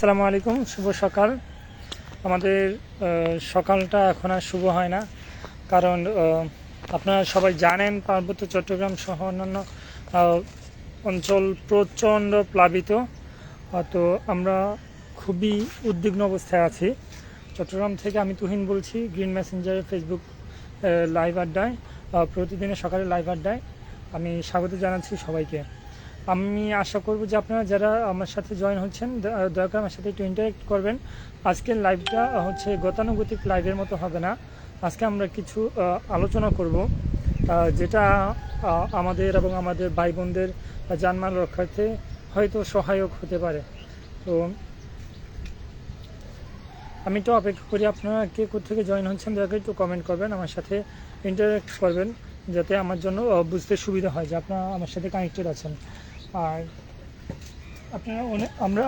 আসসালামু আলাইকুম, শুভ সকাল। আমাদের সকালটা এখন আর শুভ হয় না, কারণ আপনারা সবাই জানেন পার্বত্য চট্টগ্রাম সহ অন্যান্য অঞ্চল প্রচণ্ড প্লাবিত। তো আমরা খুবই উদ্বিগ্ন অবস্থায় আছি। চট্টগ্রাম থেকে আমি তুহিন বলছি, গ্রিন মেসেঞ্জারের ফেসবুক লাইভ আড্ডায়, প্রতিদিনের সকালে লাইভ আড্ডায় আমি স্বাগত জানাচ্ছি সবাইকে। আমি আশা করব যে আপনারা যারা আমার সাথে জয়েন হচ্ছেন দয়া করে আমার সাথে একটু ইন্টারেক্ট করবেন। আজকের লাইভটা হচ্ছে গতানুগতিক লাইভের মতো হবে না। আজকে আমরা কিছু আলোচনা করব যেটা আমাদের এবং আমাদের ভাই বোনদের জানমাল রক্ষার্থে হয়তো সহায়ক হতে পারে। তো আমি তো অপেক্ষা করি আপনারা কে কোথেকে জয়েন হচ্ছেন, দয়া করে একটু কমেন্ট করবেন, আমার সাথে ইন্টারেক্ট করবেন, যাতে আমার জন্য বুঝতে সুবিধা হয় যে আপনারা আমার সাথে কানেক্টেড আছেন। আর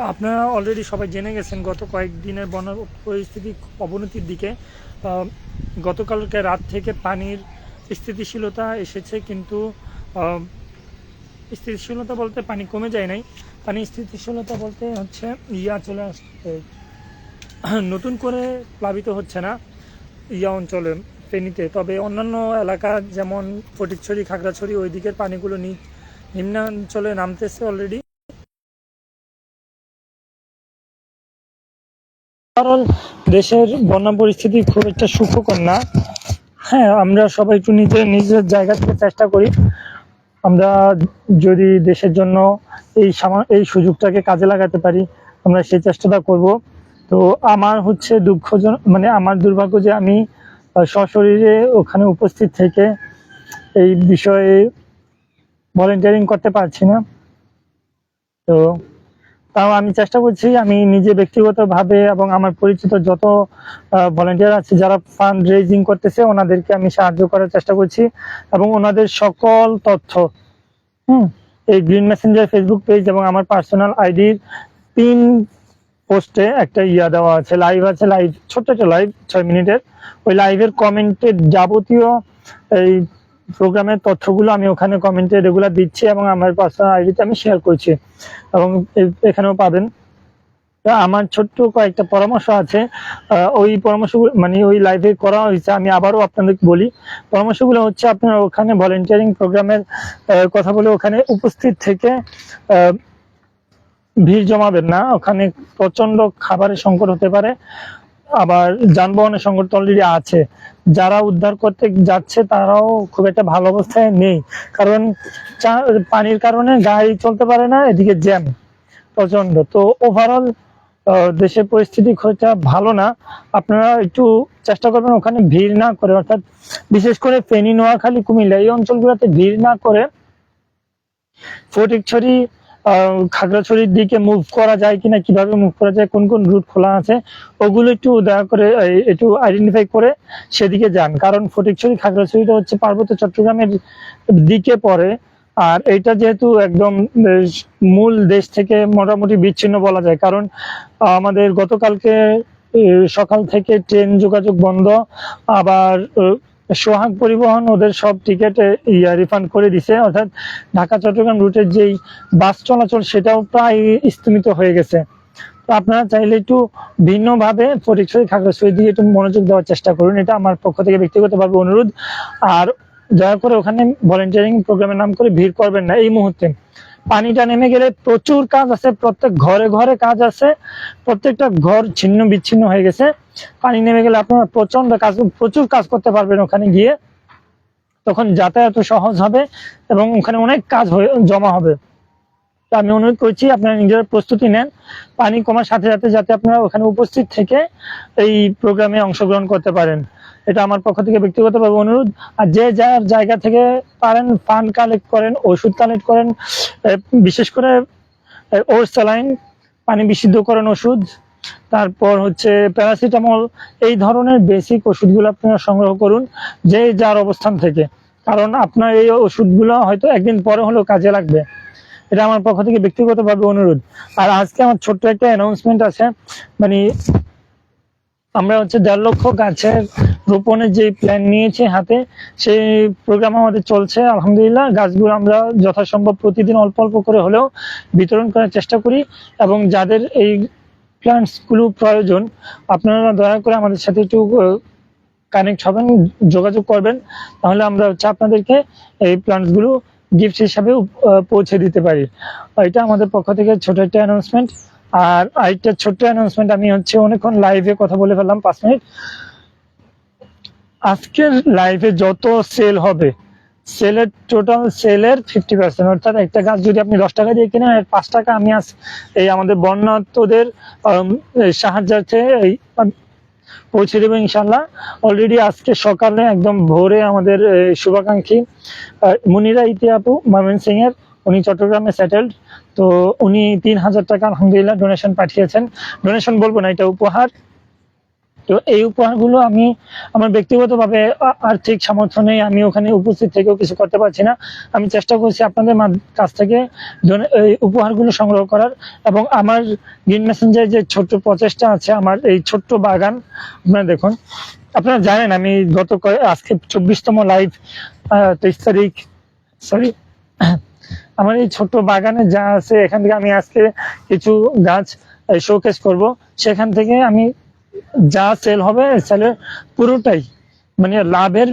আপনারা অলরেডি সবাই জেনে গেছেন গত কয়েকদিনের বন্যা পরিস্থিতি অবনতির দিকে। গতকালকে রাত থেকে পানির স্থিতিশীলতা এসেছে, কিন্তু স্থিতিশীলতা বলতে পানি কমে যায় নাই, পানি স্থিতিশীলতা বলতে হচ্ছে চলে আসছে, নতুন করে প্লাবিত হচ্ছে না অঞ্চলে ফেনীতে। তবে অন্যান্য এলাকা যেমন ফটিকছড়ি, খাগড়াছড়ি ওই দিকের পানিগুলো নিম্নাঞ্চলে নামতেছে অলরেডি। কারণ দেশের বন্যা পরিস্থিতি খুব একটা সুখকর না। হ্যাঁ, আমরা সবাই একটু নিজের জায়গা থেকে চেষ্টা করি। আমরা যদি দেশের জন্য এই সুযোগটাকে কাজে লাগাতে পারি, আমরা সেই চেষ্টাটা করব। তো আমার হচ্ছে আমার দুর্ভাগ্য যে আমি সশরীরে ওখানে উপস্থিত থেকে এই বিষয়ে ভলেন্টিয়ারিং করতে পারছি না। তো তাও আমি চেষ্টা করছি, আমি নিজে ব্যক্তিগতভাবে এবং আমার পরিচিত যত ভলেন্টিয়ার আছে যারা ফান্ড রেজিং করতেছে ওনাদেরকে আমি সাহায্য করার চেষ্টা করছি, এবং ওনাদের সকল তথ্য এই গ্রিন মেসেঞ্জার ফেসবুক পেজ এবং আমার পার্সোনাল আইডির পিন পোস্টে একটা দেওয়া আছে, লাইভ আছে, লাইভ ছোট্ট একটা লাইভ 6 মিনিটের। ওই লাইভের কমেন্টের যাবতীয় এই প্রোগ্রামের তথ্যগুলো আমি ওখানে কমেন্টে রেগুলার দিচ্ছি এবং আমার পার্সোনাল আইডিতে আমি শেয়ার করছি, এবং এখানেও পাবেন। আমার ছোট্ট কয়েকটা পরামর্শ আছে, ওই পরামর্শগুলো ওই লাইভে করা হয়েছে, আমি আবারও আপনাদেরকে বলি। পরামর্শগুলো হচ্ছে, আপনারা ওখানে ভলেন্টিয়ারিং প্রোগ্রামের কথা বলে ওখানে উপস্থিত থেকে ভিড় জমাবেন না। ওখানে প্রচন্ড খাবারের সংকট হতে পারে, আবার যানবাহনের সংকট অলরেডি আছে। যারা উদ্ধার করতে যাচ্ছে তারাও খুব একটা ভালো অবস্থায় নেই, কারণ পানির কারণে গাড়ি চলতে পারে না, এদিকে জ্যাম প্রচন্ড। তো ওভারঅল দেশের পরিস্থিতি খুব একটা ভালো না। আপনারা একটু চেষ্টা করবেন ওখানে ভিড় না করে, অর্থাৎ বিশেষ করে ফেনী, নোয়াখালী, কুমিল্লা এই অঞ্চলগুলোতে ভিড় না করে ফটিকছড়ি, খাগড়াছড়ির দিকে মুভ করা যায় কিনা, কিভাবে মুভ করা যায়, কোন কোন রুট খোলা আছে, ওগুলো একটু দয়া করে একটু আইডেন্টিফাই করে সেদিকে যান। কারণ ফটিকছড়ি, খাগড়াছড়িটা হচ্ছে পার্বত্য চট্টগ্রামের দিকে পড়ে, আর এটা যেহেতু একদম মূল দেশ থেকে মোটামুটি বিচ্ছিন্ন বলা যায়, কারণ আমাদের গতকালকে সকাল থেকে ট্রেন যোগাযোগ বন্ধ, আবার সোহাগ পরিবহন ওদের সব টিকিট রিফান্ড করে দিছে, অর্থাৎ ঢাকা চট্টগ্রাম রুটের যেই বাস চলাচল সেটাও প্রায় স্থগিত হয়ে গেছে। তো আপনারা চাইলে একটু ভিন্নভাবে ফটিকছড়ি, খাগড়াছড়ির দিকে একটু মনোযোগ দেওয়ার চেষ্টা করুন, এটা আমার পক্ষ থেকে ব্যক্তিগতভাবে অনুরোধ। আর দয়া করে ওখানে ভলেন্টিয়ারিং প্রোগ্রামের নাম করে ভিড় করবেন না এই মুহূর্তে। পানিটা নেমে গেলে প্রচুর কাজ আছে, প্রত্যেক ঘরে ঘরে কাজ আছে, প্রত্যেকটা ঘর ছিন্ন বিচ্ছিন্ন হয়ে গেছে। পানি নেমে গেলে আপনারা প্রচুর কাজ করতে পারবেন ওখানে গিয়ে, তখন যাতায়াত সহজ হবে এবং ওখানে অনেক কাজ জমা হবে। তো আমি অনুরোধ করছি আপনারা নিজেরা প্রস্তুতি নেন পানি কমার সাথে সাথে, যাতে আপনারা ওখানে উপস্থিত থেকে এই প্রোগ্রামে অংশগ্রহণ করতে পারেন। এটা আমার পক্ষ থেকে ব্যক্তিগতভাবে অনুরোধ। আর যে যার জায়গা থেকে পারেন ফান্ড কালেক্ট করেন, ওষুধ কালেক্ট করেন, বিশেষ করে ওর স্যালাইন, পানি বিশুদ্ধকরণ ওষুধ, তারপর হচ্ছে প্যারাসিটামল, এই ধরনের বেসিক ওষুধগুলো আপনারা সংগ্রহ করুন যে যার অবস্থান থেকে, কারণ আপনার এই ওষুধগুলো হয়তো একদিন পরে হলেও কাজে লাগবে। এটা আমার পক্ষ থেকে ব্যক্তিগতভাবে অনুরোধ। আর আজকে আমার ছোট্ট একটা অ্যানাউন্সমেন্ট আছে, আমরা হচ্ছে 1.5 লক্ষ গাছের রোপণের যে প্ল্যান নিয়েছি হাতে, সেই প্রোগ্রাম আমাদের চলছে। আলহামদুলিল্লাহ, গাছগুলো আমরা যথাসম্ভব প্রতিদিন অল্প অল্প করে হলেও বিতরণ করার চেষ্টা করি, এবং যাদের এই প্ল্যান্টস গুলো প্রয়োজন, আপনারা দয়া করে আমাদের সাথে একটু কানেক্ট হবেন, যোগাযোগ করবেন, তাহলে আমরা হচ্ছে আপনাদেরকে এই প্ল্যান্টস গুলো গিফট হিসাবে পৌঁছে দিতে পারি। এটা আমাদের পক্ষ থেকে ছোট একটা অ্যানাউন্সমেন্ট। আর আরেকটা ছোট্ট অ্যানাউন্সমেন্ট, আমি হচ্ছে অনেকক্ষণ লাইভে কথা বলে ফেললাম 5 মিনিট। আজকের লাইভে যত সেল হবে, সেলের টোটাল সেলের 50%, অর্থাৎ একটা গাছ যদি আপনি 10 টাকা দিয়ে কিনেন, 5 টাকা আমি আজ এই আমাদের বন্যার্থদের সাহায্যার্থে পৌঁছে দেবো ইনশাল্লাহ। অলরেডি আজকে সকালে একদম ভোরে আমাদের শুভাকাঙ্ক্ষী মুনিরা ইতি আপু ময়মনসিংহ এর, উনি চট্টগ্রামে সেটেলড, তো উনি 3000 টাকা আলহামদুলিল্লাহ ডোনেশন পাঠিয়েছেন। ডোনেশন বলবো না, এটা উপহার। তো এই উপহারগুলো আমি আমার ব্যক্তিগতভাবে আর্থিক সামর্থ্য নেই, আমি ওখানে উপস্থিত থেকেও কিছু করতে পারছি না। আমি চেষ্টা করছি আপনাদের কাছ থেকে এই উপহারগুলো সংগ্রহ করার, এবং আমার গ্রিন মেসেঞ্জার যে ছোট্ট প্রচেষ্টা আছে, আমার এই ছোট্ট বাগান, আপনারা দেখুন, আপনারা জানেন আমি আজকে 24তম লাইভ, 23 তারিখ, সরি, আমার এই ছোট্ট বাগানে যা আছে এখান থেকে আমি আজকে কিছু গাছ শোকেস করব। সেখান থেকে আমি যা সেল হবে, সেলের পুরোটাই মানে লাভের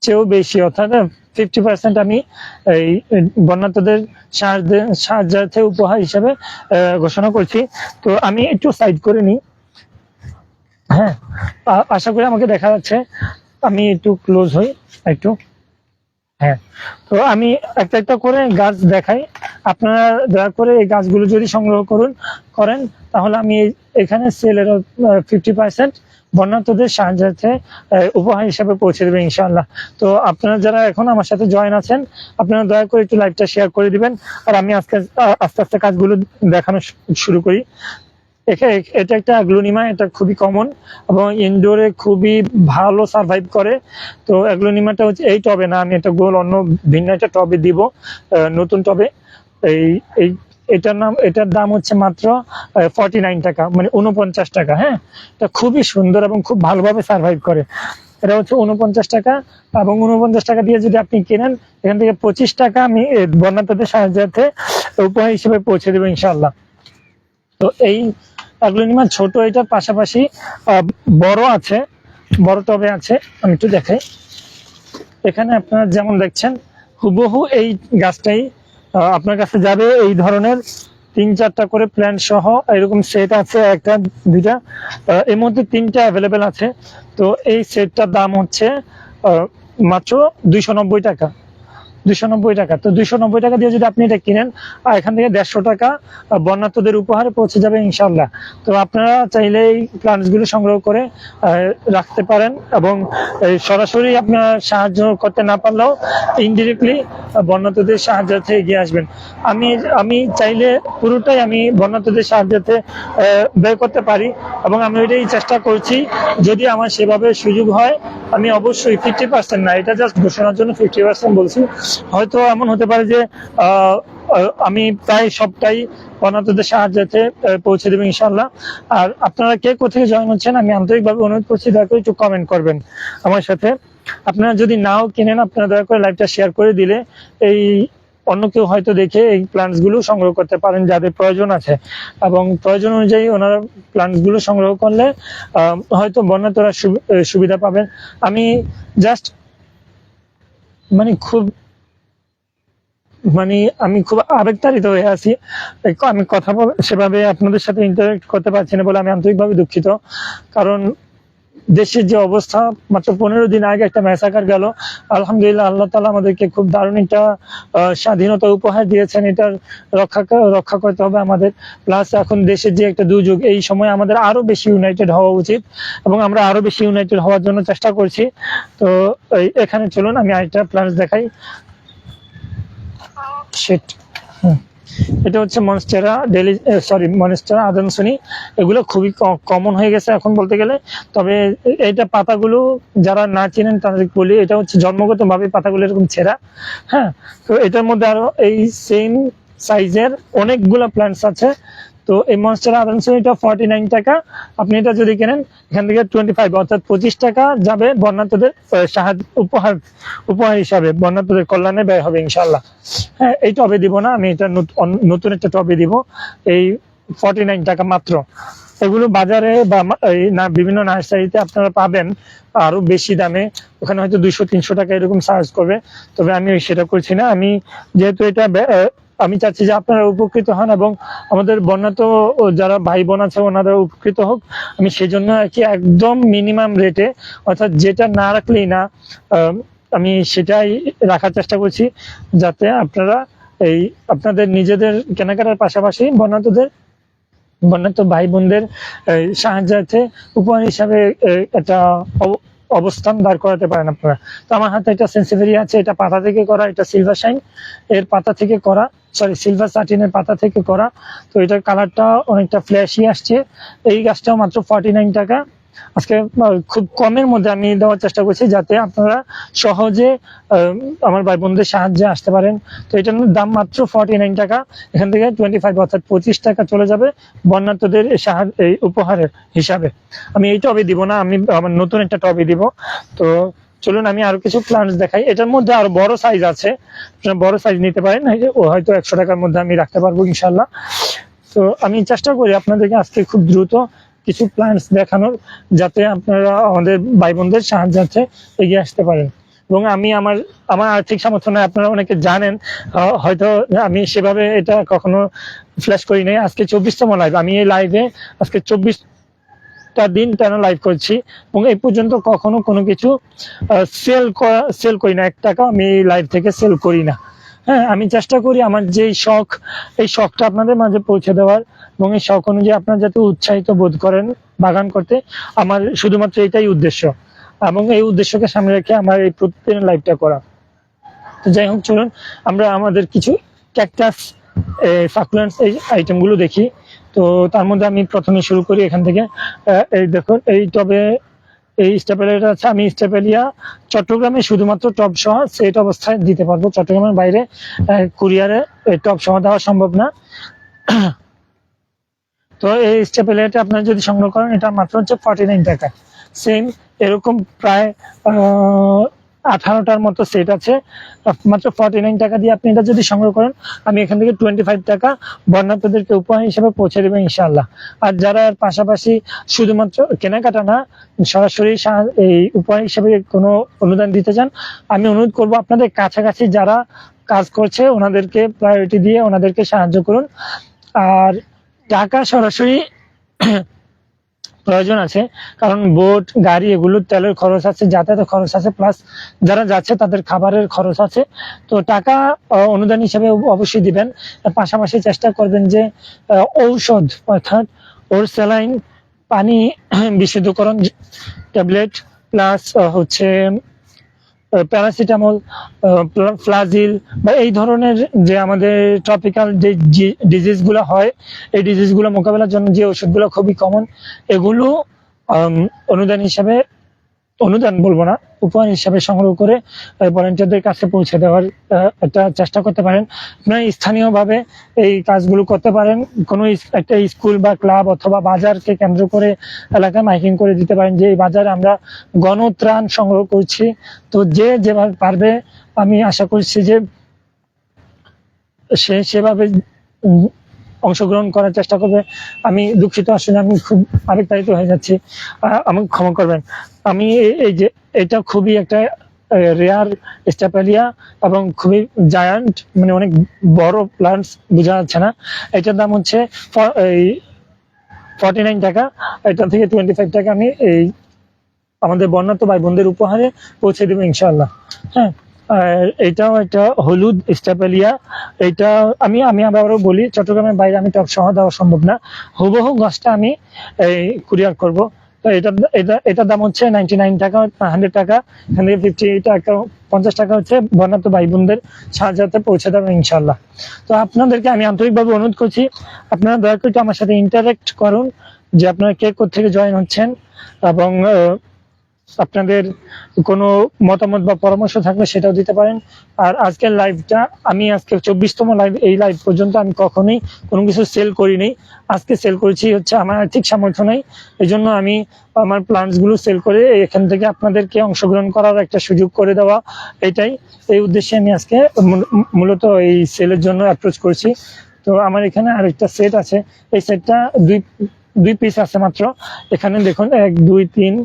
চেয়েও বেশি, অর্থাৎ 50% আমি এই বন্যার্থদের সাহায্যার্থে উপহার হিসেবে ঘোষণা করছি। তো আমি একটু সাইড করে নিই, হ্যাঁ, আশা করি আমাকে দেখা যাচ্ছে। আমি একটু ক্লোজ হই একটু, হ্যাঁ। তো আমি একটা একটা করে গাছ দেখাই, আপনারা দয়া করে এই গাছগুলো যদি সংগ্রহ করেন, তাহলে আমি এখানে সেলের 50% বন্যার্থদের সাহায্যার্থে উপহার হিসাবে পৌঁছে দেবে ইনশাআল্লাহ। তো আপনারা যারা এখন আমার সাথে জয়েন আছেন, আপনারা দয়া করে একটু লাইভটা শেয়ার করে দিবেন, আর আমি আজকে আস্তে আস্তে কাজগুলো দেখানো শুরু করি। এটা একটা অ্যাগ্লোনিমা, এটা খুবই কমন এবং ইনডোরে খুবই ভালো সার্ভাইভ করে। তো অ্যাগ্লোনিমাটা হচ্ছে এই টবে না, আমি এটা গোল অন্য ভিন্ন একটা টবে দিব, নতুন টবে। এই এটার দাম হচ্ছে মাত্র 49 টাকা, মানে 49 টাকা। হ্যাঁ, এটা খুবই সুন্দর এবং খুব ভালোভাবে সার্ভাইভ করে। এটা হচ্ছে 49 টাকা, এবং 49 টাকা দিয়ে যদি আপনি কেনেন, এখান থেকে 25 টাকা আমি বন্যার্থদের সাহায্যার্থে উপহার হিসেবে পৌঁছে দেবো ইনশাআল্লাহ। তো এই অ্যাগ্লোনিমা ছোট, এটার পাশাপাশি বড় আছে, বড় টবে আছে, আমি একটু দেখাই। এখানে আপনারা যেমন দেখছেন হুবহু এই গাছটাই আপনার কাছে যাবে, এই ধরনের 3-4টা করে প্ল্যান্ট সহ এরকম সেট আছে, একটা দুইটা, এর মধ্যে 3টা অ্যাভেলেবেল আছে। তো এই সেটটার দাম হচ্ছে মাত্র 290 টাকা। 290 টাকা। তো 290 টাকা দিয়ে যদি আপনি এটা কিনেন, আর এখান থেকে 150 টাকা বন্যার্থদের উপহারে পৌঁছে যাবে ইনশাআল্লাহ। তো আপনারা চাইলে এই প্ল্যান্টস গুলো সংগ্রহ করে রাখতে পারেন, এবং সরাসরি আপনারা সাহায্য করতে না পারলেও ইনডিরেক্টলি বন্যার্থদের সাহায্যার্থে এগিয়ে আসবেন। আমি চাইলে পুরোটাই আমি বন্যার্থদের সাহায্যার্থে ব্যয় করতে পারি, এবং আমি এটাই চেষ্টা করছি। যদি আমার সেভাবে সুযোগ হয়, আমি অবশ্যই 50% না, এটা জাস্ট ঘোষণার জন্য 50% বলছি। হয়তো এমন হতে পারে যে আমি প্রায় সবটাই বন্যার্থদের সাহায্যে পৌঁছে দেবো ইনশাআল্লাহ। আর আপনারা কে কোথায় জয়েন হচ্ছেন, আমি আন্তরিকভাবে অনুরোধ করছি, দয়া করে একটু কমেন্ট করবেন আমার সাথে। আপনারা যদি নাও কিনেন, আপনারা দয়া করে লাইভটা শেয়ার করে দিলে এই অন্য কেউ হয়তো দেখে এই প্ল্যান্টস গুলো সংগ্রহ করতে পারেন যাদের প্রয়োজন আছে, এবং প্রয়োজন অনুযায়ী ওনারা প্ল্যান্টস গুলো সংগ্রহ করলে হয়তো বন্যার্থরা সুবিধা পাবেন। আমি জাস্ট আমি খুব আবেগতাড়িত হয়ে আছি, আমি কথা সেভাবে আপনাদের সাথে ইন্টারেক্ট করতে পারছি না বলে আমি আন্তরিকভাবে দুঃখিত। কারণ দেশের যে অবস্থা, মাত্র 15 দিন আগে একটা ম্যাসাকার গেল, আলহামদুলিল্লাহ আল্লাহ তাআলা আমাদেরকে খুব দারুণ একটা স্বাধীনতা উপহার দিয়েছেন, এটার রক্ষা করতে হবে আমাদের। প্লাস এখন দেশের যে একটা দুর্যোগ, এই সময় আমাদের আরো বেশি ইউনাইটেড হওয়া উচিত, এবং আমরা আরো বেশি ইউনাইটেড হওয়ার জন্য চেষ্টা করছি। তো এখানে চলুন আমি আরেকটা প্ল্যান্টস দেখাই। এটা হচ্ছে মনস্টেরা মনস্টেরা আদমসনি। এগুলো খুবই কমন হয়ে গেছে এখন বলতে গেলে। তবে এইটা পাতাগুলো যারা না চিনেন তাদের বলি, এটা হচ্ছে জন্মগত ভাবে পাতাগুলো এরকম ছেঁড়া। হ্যাঁ, তো এটার মধ্যে আরো এই সেম সাইজের অনেকগুলো প্ল্যান্টস আছে। তো এই মনস্টেরা আদমসনিটা 49 টাকা, আপনি এটা যদি কেনেন, এখান থেকে 25 অর্থাৎ 25 টাকা যাবে বন্যার্থদের উপহার হিসাবে, বন্যার্থদের কল্যাণে ব্যয় হবে ইনশাআল্লাহ। হ্যাঁ, এই টবে দিব না, আমি এটা নতুন একটা টবে দিব। এই 49 টাকা মাত্র। এগুলো বাজারে বা বিভিন্ন নার্সারিতে আপনারা পাবেন আরো বেশি দামে, ওখানে হয়তো 200-300 টাকা এরকম চার্জ করবে। তবে আমি সেটা করছি না। আমি যেহেতু এটা আমি চাচ্ছি যে আপনারা উপকৃত হন এবং আমাদের বন্যাত যারা ভাই বোন আছে ওনারা উপকৃত হোক, আমি সেজন্য আর কি একদম মিনিমাম রেটে, অর্থাৎ যেটা না রাখলেই না, আমি সেটাই রাখার চেষ্টা করছি, যাতে আপনারা আপনাদের নিজেদের কেনাকাটার পাশাপাশি বন্যাত ভাই বোনদের সাহায্যার্থে উপহার হিসাবে একটা অবস্থান দাঁড় করাতে পারেন আপনারা। তো আমার হাতে একটা সেন্সিভেরিয়া আছে, এটা পাতা থেকে করা, এটা সিলভার শাইন এর পাতা থেকে করা, সিলভার সাটিনের পাতা থেকে করা। তো এটার কালারটা অনেকটা ফ্ল্যাশি আসছে। এই গাছটাও মাত্র 49 টাকা। আজকে খুব কমের মধ্যে আমি দেওয়ার চেষ্টা করছি, যাতে আপনারা সহজে আমার ভাই বোনদের সাহায্যে আসতে পারেন। তো এটার দাম মাত্র 49 টাকা। এখান থেকে 25 অর্থাৎ 25 টাকা চলে যাবে বন্যার্থদের এই উপহারের হিসাবে। আমি এই টবে দিব না, আমি আমার নতুন একটা টবে দিব। তো চলুন আমি আরো কিছু প্লান্টস দেখাই। এটার মধ্যে আরো বড় সাইজ আছে, বড় সাইজ নিতে পারেন। ও হয়তো 100 টাকার মধ্যে আমি রাখতে পারবো ইনশাল্লাহ। তো আমি চেষ্টা করি আপনাদেরকে আজকে খুব দ্রুত কিছু প্ল্যান্টস দেখানোর, যাতে আপনারা আমাদের ভাই বোনদের সাহায্যার্থে এগিয়ে আসতে পারেন। এবং আমি আমার আর্থিক সামর্থ্য নয়, আপনারা অনেকে জানেন, হয়তো আমি সেভাবে এটা কখনো ফ্ল্যাশ করি নাই। আজকে 24তম লাইভ, আমি এই লাইভে আজকে 24টা দিন কেন লাইভ করছি, এবং এই পর্যন্ত কখনো কোনো কিছু সেল করি না, 1 টাকা আমি লাইভ থেকে সেল করি না। হ্যাঁ, আমি চেষ্টা করি আমার যে শখ, এই শখটা আপনাদের মাঝে পৌঁছে দেওয়ার, এবং এই শখ অনুযায়ী আপনারা যাতে উৎসাহিত বোধ করেন বাগান করতে। আমার শুধুমাত্র এটাই উদ্দেশ্য, এবং এই উদ্দেশ্যকে সামনে রেখে আমার এই প্রতিদিনের লাইভটা করা। তো যাই হোক, চলুন আমরা আমাদের কিছু ক্যাকটাস, সাকুলেন্টস এই আইটেমগুলো দেখি। তো তার মধ্যে আমি প্রথমে শুরু করি এখান থেকে। এই দেখুন, এই টবে এই স্টেপেলিয়াটা আছে। আমি স্টেপেলিয়া চট্টগ্রামে শুধুমাত্র টব সহ সেট অবস্থায় দিতে পারবো, চট্টগ্রামের বাইরে কুরিয়ারে টব সহ দেওয়া সম্ভব না। তো এই স্টেপেলিয়াটা আপনারা যদি সংগ্রহ করেন, এটা মাত্র হচ্ছে 49 টাকা। সেম এরকম প্রায় 18টার মতো সেট আছে, মাত্র 49 টাকা দিয়ে আপনি এটা যদি সংগ্রহ করেন, আমি এখান থেকে 25 টাকা বন্যার্থদেরকে উপহার হিসেবে পৌঁছে দেবো ইনশাআল্লাহ। আর যারা পাশাপাশি শুধুমাত্র কেনাকাটা না, সরাসরি এই উপহার হিসেবে কোনো অনুদান দিতে চান, আমি অনুরোধ করব আপনাদের কাছাকাছি যারা কাজ করছে ওনাদেরকে প্রায়োরিটি দিয়ে ওনাদেরকে সাহায্য করুন। আর টাকা সরাসরি প্রয়োজন আছে, কারণ বোট গাড়ি এগুলোর তেলের খরচ আছে, যাতায়াতের খরচ আছে, প্লাস যারা যাচ্ছে তাদের খাবারের খরচ আছে। তো টাকা অনুদান হিসেবে অবশ্যই দিবেন। পাশাপাশি চেষ্টা করবেন যে ঔষধ, অর্থাৎ ওর স্যালাইন, পানি বিশুদ্ধকরণ ট্যাবলেট, প্লাস হচ্ছে প্যারাসিটামল, ফ্লাজিল বা এই ধরনের যে আমাদের ট্রপিক্যাল যে ডিজিজ গুলো হয়, এই ডিজিজ গুলো মোকাবেলার জন্য যে ওষুধগুলো খুবই কমন, এগুলো অনুদান বলবো না, উপহার হিসাবে সংগ্রহ করে ভলান্টিয়ারদের কাছে পৌঁছে দেওয়ার একটা চেষ্টা করতে পারেন। আপনারা স্থানীয়ভাবে এই কাজগুলো করতে পারেন। কোনো একটা স্কুল বা ক্লাব অথবা বাজারকে কেন্দ্র করে এলাকায় মাইকিং করে দিতে পারেন যে এই বাজারে আমরা গণত্রাণ সংগ্রহ করছি। তো যে যেভাবে পারবে, আমি আশা করছি যে সে সেভাবে অংশগ্রহণ করার চেষ্টা করবে। আমি দুঃখিত, আসলে আমি খুব আবেগতাড়িত হয়ে যাচ্ছি, আমাকে ক্ষমা করবেন। আমি এই যে এটা খুবই একটা রেয়ার স্টেপেলিয়া এবং খুবই জায়ান্ট, মানে অনেক বড় প্লান্টস, বোঝা যাচ্ছে না। এটার দাম হচ্ছে 49 টাকা। এটা থেকে 25 টাকা আমি এই আমাদের বন্যার্থ ভাই বোনদের উপহারে পৌঁছে দেবো ইনশাআল্লাহ। হ্যাঁ, এটাও একটা হলুদ স্টেপেলিয়া। এটা আমি আবারও বলি, চট্টগ্রামের বাইরে আমি টব সহ দেওয়া সম্ভব না, হুবহু গাছটা আমি কুরিয়ার করব। তো এটার দাম হচ্ছে 99 টাকা, 100 টাকা। এখান থেকে 50 টাকা, 50 টাকা হচ্ছে বন্যার্থ ভাই বোনদের সাহায্যে পৌঁছে দেবো ইনশাল্লাহ। তো আপনাদেরকে আমি আন্তরিকভাবে অনুরোধ করছি, আপনারা দয়া করে আমার সাথে ইন্টারেক্ট করুন, যে আপনারা কে কোথা থেকে জয়েন হচ্ছেন, এবং আপনাদের কোনো মতামত বা পরামর্শ থাকলে সেটাও দিতে পারেন। আর আজকের লাইভটা, আমি আজকে 24তম লাইভ, এই লাইভ পর্যন্ত আমি কখনোই কোনো কিছু সেল করিনি। আজকে সেল করেছি হচ্ছে আমার আর্থিক সামর্থ্য নেই, এই জন্য আমি আমার প্ল্যান্টস গুলো সেল করে এখান থেকে আপনাদেরকে অংশগ্রহণ করার একটা সুযোগ করে দেওয়া, এই উদ্দেশ্যে আমি আজকে মূলত এই সেলের জন্য অ্যাপ্রোচ করছি। তো আমার এখানে আরেকটা সেট আছে, এই সেটটা দুই পিস আছে মাত্র। এখানে দেখুন 1 2 3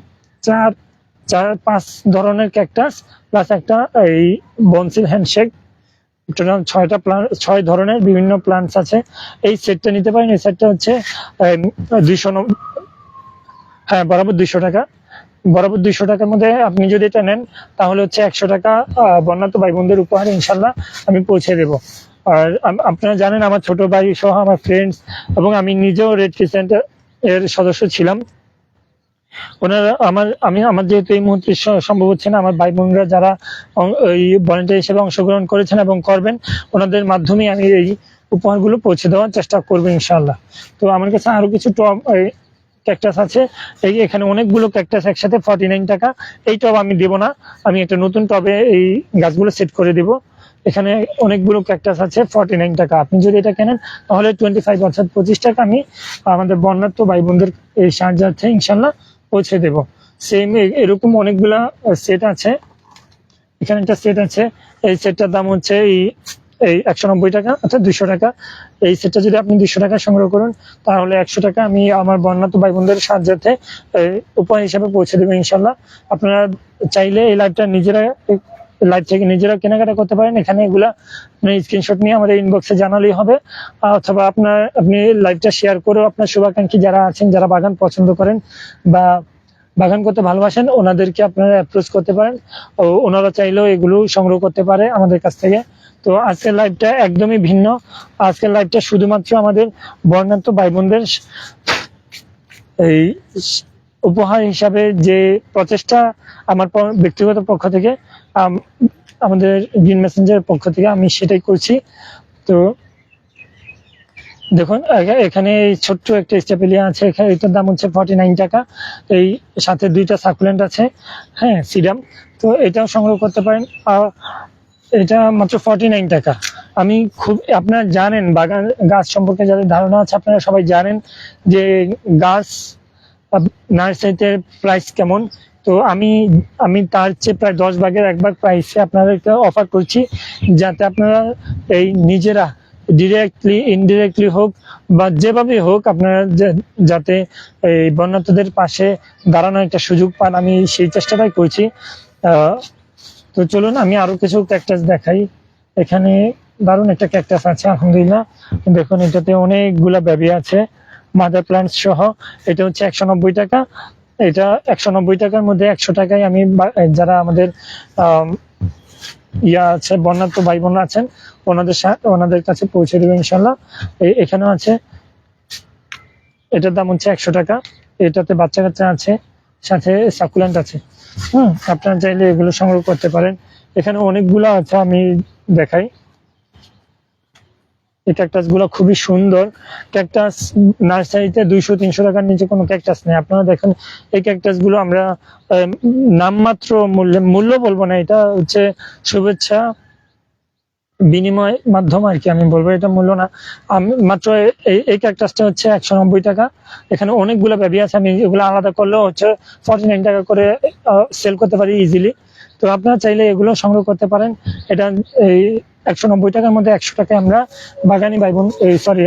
4 5 ধরনের ক্যাকটাস প্লাস একটা এই বনসিল হ্যান্ডশেক, টোটাল 6টা প্লান্ট, 6 ধরনের বিভিন্ন প্লান্টস আছে। এই সেটটা নিতে পারেন। এই সেটটা হচ্ছে 290, হ্যাঁ বরাবর 200 টাকা। বরাবর 200 টাকার মধ্যে আপনি যদি এটা নেন তাহলে হচ্ছে 100 টাকা বন্যার্ত ভাই বোনদের উপহারে ইনশাল্লাহ আমি পৌঁছে দেব। আর আপনারা জানেন আমার ছোট ভাই সহ আমার ফ্রেন্ডস এবং আমি নিজেও রেড ক্রিসেন্ট এর সদস্য ছিলাম। ওনারা আমার যেহেতু এই মুহূর্তে সম্ভব হচ্ছে না, আমার ভাই বোনরা যারা ওই ভলেন্টিয়ার হিসেবে অংশগ্রহণ করেছেন এবং করবেন, ওনাদের মাধ্যমে আমি এই উপহারগুলো পৌঁছে দেওয়ার চেষ্টা করবো ইনশাআল্লাহ। তো আমার কাছে আরো কিছু টব ক্যাকটাস আছে। এখানে অনেকগুলো ক্যাকটাস একসাথে 49 টাকা। এই টব আমি দেবো না, আমি একটা নতুন টবে এই গাছগুলো সেট করে দেবো। এখানে অনেকগুলো ক্যাকটাস আছে 49 টাকা। আপনি যদি এটা কেনেন তাহলে 25 অর্থাৎ 25 টাকা আমি আমাদের বন্যার্ত ভাই বোনদের এই সাহায্যার্থে ইনশাল্লাহ পৌঁছে দেব। সেম এরকম অনেকগুলা সেট আছে। এখানে একটা সেট আছে, এই সেটটার দাম হচ্ছে এই 190 টাকা অর্থাৎ 200 টাকা। এই সেটটা যদি আপনি 200 টাকা সংগ্রহ করুন তাহলে 100 টাকা আমি আমার বন্যার্ত ভাই বোনদের সাহায্যে উপহার হিসাবে পৌঁছে দেবো ইনশাল্লাহ। আপনারা চাইলে এই লাইভটা লাইভ থেকে নিজেরা কেনাকাটা করতে পারেন। এখানে এগুলা স্ক্রিনশট নিয়ে আমাদের ইনবক্সে জানালেই হবে, অথবা আপনি লাইভটা শেয়ার করেও আপনার শুভাকাঙ্ক্ষী যারা আছেন, যারা বাগান পছন্দ করেন বা বাগান করতে ভালোবাসেন, ওনাদেরকে আপনারা অ্যাপ্রোচ করতে পারেন। ওনারা চাইলেও এগুলো সংগ্রহ করতে পারে আমাদের কাছ থেকে। তো আজকের লাইভটা একদমই ভিন্ন। আজকের লাইভটা শুধুমাত্র আমাদের বর্ণাঢ্য ভাই বোনদের এই উপহার হিসাবে যে প্রচেষ্টা আমার ব্যক্তিগত পক্ষ থেকে, আমাদের গ্রিন মেসেঞ্জারের পক্ষ থেকে আমি সেটাই করছি। তো দেখুন এখানে ছোট্ট একটা স্টেপেলিয়া আছে, এটার দাম হচ্ছে 49 টাকা। এই সাথে 2টা সাকুলেন্ট আছে, হ্যাঁ সিডাম। তো এটাও সংগ্রহ করতে পারেন। এটা মাত্র 49 টাকা। আপনারা জানেন বাগান গাছ সম্পর্কে যাদের ধারণা আছে, আপনারা সবাই জানেন যে গাছ নার্সারিতে প্রাইস কেমন। তো আমি তার চেয়ে প্রায় 10 ভাগের 1 ভাগ প্রাইসে আপনাদেরকে অফার করছি, যাতে আপনারা এই নিজেরা ডিরেক্টলি ইনডিরেক্টলি হোক বা যেভাবে হোক আপনারা যাতে এই বন্যার্তদের পাশে দাঁড়ানোর একটা সুযোগ পান, আমি সেই চেষ্টাটাই করছি। তো চলুন আমি আরো কিছু ক্যাকটাস দেখাই। এখানে দারুণ একটা ক্যাকটাস আছে আলহামদুলিল্লাহ। দেখুন এটাতে অনেকগুলা বেবি আছে মাদার প্লান্ট সহ। এটা হচ্ছে 190 টাকা। এটা 190 টাকার মধ্যে 100 টাকায় আমি যারা আমাদের আছে বন্যার্ত ভাই বোন আছেন ওনাদের কাছে পৌঁছে দেবো ইনশাল্লাহ। এখানেও আছে, এটার দাম হচ্ছে 100 টাকা। এটাতে বাচ্চা কাচ্চা আছে, সাথে সাকুলেন্ট আছে। আপনারা চাইলে এগুলো সংগ্রহ করতে পারেন। এখানে অনেকগুলো আছে, আমি দেখাই। এই ক্যাকটাস গুলো খুবই সুন্দর। ক্যাকটাস নার্সারিতে 200-300 টাকার নিচে কোনো ক্যাকটাস নেই। আপনারা দেখেন এই ক্যাকটাস গুলো আমরা নামমাত্র মূল্য বলবো না, এটা হচ্ছে শুভেচ্ছা বিনিময় মাধ্যম আর কি, আমি বলবো এটা মূল্য না। আমি মাত্র এই ক্যাকটাসটা হচ্ছে 190 টাকা। এখানে অনেকগুলো বেবি আছে, আমি এগুলো আলাদা করলেও হচ্ছে 49 টাকা করে সেল করতে পারি ইজিলি। তো আপনারা চাইলে এগুলো সংগ্রহ করতে পারেন। এটা এই 190 টাকার মধ্যে 100 টাকায় আমরা বাগানি ভাই বোন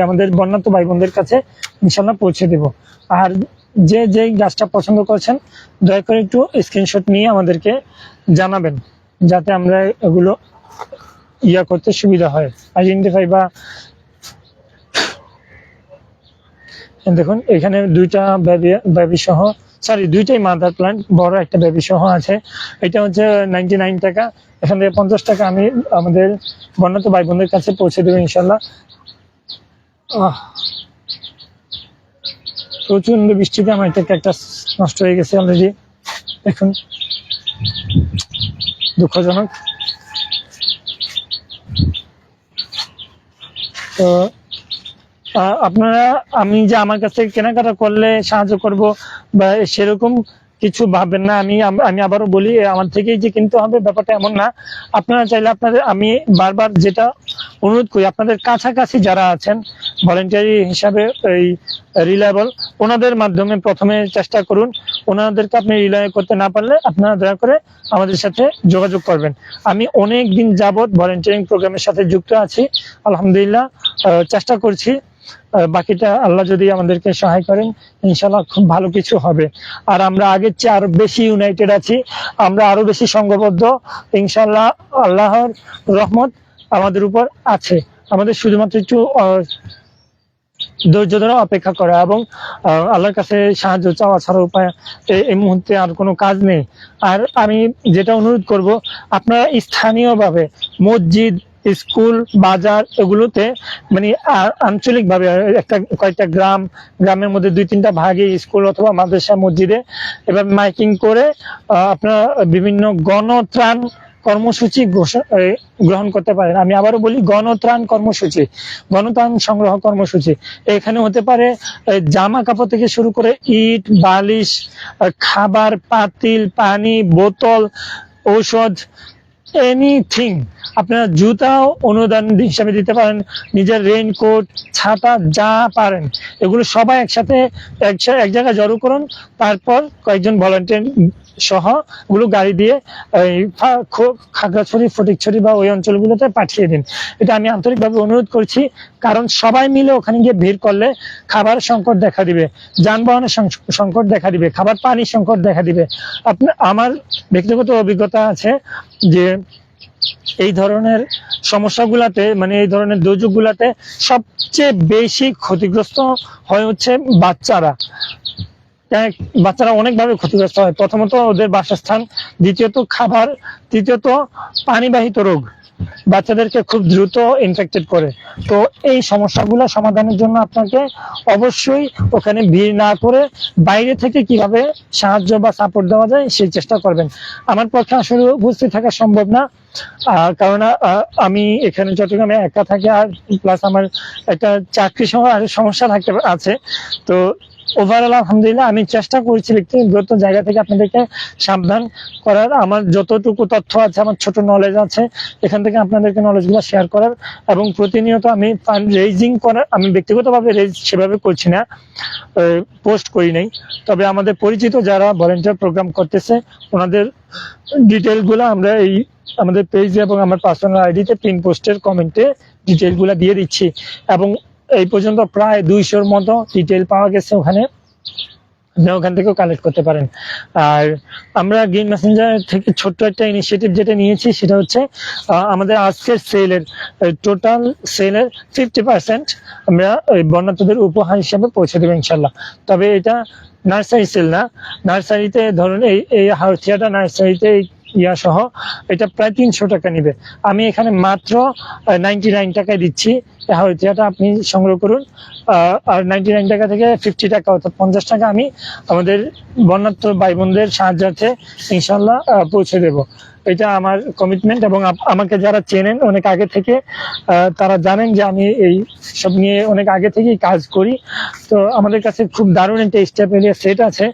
আমাদের বন্যার্ত ভাই বোনদের কাছে ইনশাল্লাহ পৌঁছে দেব। আর যে গাছটা পছন্দ করছেন দয়া করে একটু স্ক্রিনশট নিয়ে আমাদেরকে জানাবেন, যাতে আমরা এগুলো করতে সুবিধা হয়, আইডেন্টিফাই বা। দেখুন এখানে 2টা বেবি সহ, দুইটাই মাদার প্লান্ট, বড় একটা বেবি সহ আছে। এটা হচ্ছে 99 টাকা। এখান থেকে 50 টাকা আমি আমাদের বন্যার্ত ভাই বোনদের কাছে পৌঁছে দেবো ইনশাল্লাহ। প্রচন্ড বৃষ্টিতে আমার একটা নষ্ট হয়ে গেছে অলরেডি, দেখুন দুঃখজনক। তো আপনারা আমি যে আমার কাছ থেকে কেনাকাটা করলে সাহায্য করব বা সেরকম কিছু ভাববেন না। আমি আবারও বলি, আমার থেকেই যে কিনতে হবে ব্যাপারটা এমন না। আপনারা চাইলে আপনাদের, আমি বারবার যেটা অনুরোধ করি, আপনাদের কাছাকাছি যারা আছেন ভলেন্টারি হিসাবে এই রিলায়েবল, ওনাদের মাধ্যমে প্রথমে চেষ্টা করুন। ওনাদেরকে আপনি রিলাই করতে না পারলে আপনারা দয়া করে আমাদের সাথে যোগাযোগ করবেন। আমি অনেক দিন যাবৎ ভলেন্টিয়ারিং প্রোগ্রামের সাথে যুক্ত আছি, আলহামদুলিল্লাহ। চেষ্টা করছি, বাকিটা আল্লাহ যদি আমাদেরকে সহায় করেন ইনশাল্লাহ খুব ভালো কিছু হবে। আর আমরা আগের চেয়ে আরো বেশি ইউনাইটেড আছি, আমরা আরো বেশি সংঘবদ্ধ ইনশাল্লাহ। আল্লাহর রহমত আমাদের উপর আছে, আমাদের শুধুমাত্র একটু ধৈর্য ধরে অপেক্ষা করা এবং আল্লাহর কাছে সাহায্য চাওয়া ছাড়া উপায় এই মুহূর্তে আর কোনো কাজ নেই। আর আমি যেটা অনুরোধ করব, আপনারা স্থানীয়ভাবে মসজিদ, স্কুল, বাজার এগুলোতে মানে আঞ্চলিকভাবে কয়েকটা গ্রামের মধ্যে 2-3টা ভাগে স্কুল অথবা মাদ্রাসা, মসজিদে এবার মাইকিং করে আপনারা বিভিন্ন গণত্রাণ কর্মসূচি গ্রহণ করতে পারেন। আমি আবারও বলি, গণত্রাণ কর্মসূচি, গণত্রাণ সংগ্রহ কর্মসূচি। এখানে হতে পারে জামা কাপড় থেকে শুরু করে ইট, বালিশ, খাবার, পাতিল, পানি, বোতল, ঔষধ, এনিথিং। আপনারা জুতাও অনুদান হিসাবে দিতে পারেন, নিজের রেইনকোট, ছাতা, যা পারেন এগুলো সবাই একসাথে এক জায়গায় জড়ো করুন। তারপর কয়েকজন ভলান্টিয়ার সহ ওগুলো গাড়ি দিয়ে খাগড়াছড়ি, ফটিকছড়ি বা ওই অঞ্চলগুলোতে পাঠিয়ে দিন। এটা আমি আন্তরিকভাবে অনুরোধ করছি, কারণ সবাই মিলে ওখানে গিয়ে ভিড় করলে খাবার সংকট দেখা দিবে, যানবাহনের সংকট দেখা দিবে, খাবার পানির সংকট দেখা দিবে। আমার ব্যক্তিগত অভিজ্ঞতা আছে যে এই ধরনের সমস্যাগুলাতে, মানে এই ধরনের দুর্যোগগুলাতে সবচেয়ে বেশি ক্ষতিগ্রস্ত হয়ে হচ্ছে বাচ্চারা। বাচ্চারা অনেকভাবে ক্ষতিগ্রস্ত হয়। প্রথমত ওদের বাসস্থান, দ্বিতীয়ত খাবার, তৃতীয়ত পানিবাহিত রোগ বাচ্চাদেরকে খুব দ্রুত ইনফেক্টেড করে। তো এই সমস্যাগুলো সমাধানের জন্য আপনাকে অবশ্যই ওখানে ভিড় না করে বাইরে থেকে কিভাবে সাহায্য বা সাপোর্ট দেওয়া যায় সেই চেষ্টা করবেন। আমার পক্ষে আসলে উপস্থিত থাকা সম্ভব না, কারণ আমি এখানে চট্টগ্রামে একা থাকি, আর প্লাস আমার একটা চাকরি সহ আর সমস্যা থাকতে আছে। তো ওভারঅল আলহামদুলিল্লাহ আমি চেষ্টা করছি ব্যক্তিগত জায়গা থেকে আপনাদেরকে সাবধান করার। আমার যতটুকু তথ্য আছে, আমার ছোট নলেজ আছে, এখান থেকে আপনাদেরকে নলেজগুলো শেয়ার করার। এবং প্রতিনিয়ত আমি ফান্ড রেইজিং করার, আমি ব্যক্তিগতভাবে রেইজ সেভাবে করছি না, পোস্ট করি নাই। তবে আমাদের পরিচিত যারা ভলেন্টিয়ার প্রোগ্রাম করতেছে ওনাদের ডিটেলগুলো আমরা এই আমাদের পেজে এবং আমার পার্সোনাল আইডিতে পিন পোস্টের কমেন্টে ডিটেলগুলো দিয়ে দিচ্ছি। এবং এই পর্যন্ত প্রায় 200-র মতো ডিটেল পাওয়া গেছে ওখানে, আপনি ওখান থেকেও কালেক্ট করতে পারেন। আর আমরা গ্রিন মেসেঞ্জার থেকে ছোট্ট একটা ইনিশিয়েটিভ যেটা নিয়েছি সেটা হচ্ছে আমাদের আজকের সেলের টোটাল সেলের 50% আমরা ওই বন্যার্থদের উপহার হিসাবে পৌঁছে দেবো ইনশাল্লাহ। তবে এটা নার্সারি সেল না, নার্সারিতে ধরুন এই হাউথিয়াটা নার্সারিতে ইয়া সহ এটা প্রায় 300 টাকা নিবে, আমি এখানে মাত্র 99 টাকায় দিচ্ছি। হাউথিয়াটা আপনি সংগ্রহ করুন, আর 99 টাকা থেকে 50 টাকা অর্থাৎ 50 টাকা আমি আমাদের বন্যার্থ ভাই বোনদের সাহায্যার্থে ইনশাল্লাহ পৌঁছে দেব। এটা আমার কমিটমেন্ট। এবং আমাকে যারা চেনেন অনেক আগে থেকে, তারা জানেন যে আমি এই সব নিয়ে অনেক আগে থেকেই কাজ করি। তো আমাদের কাছে খুব দারুণ একটা স্টেপ এরিয়া সেট আছে।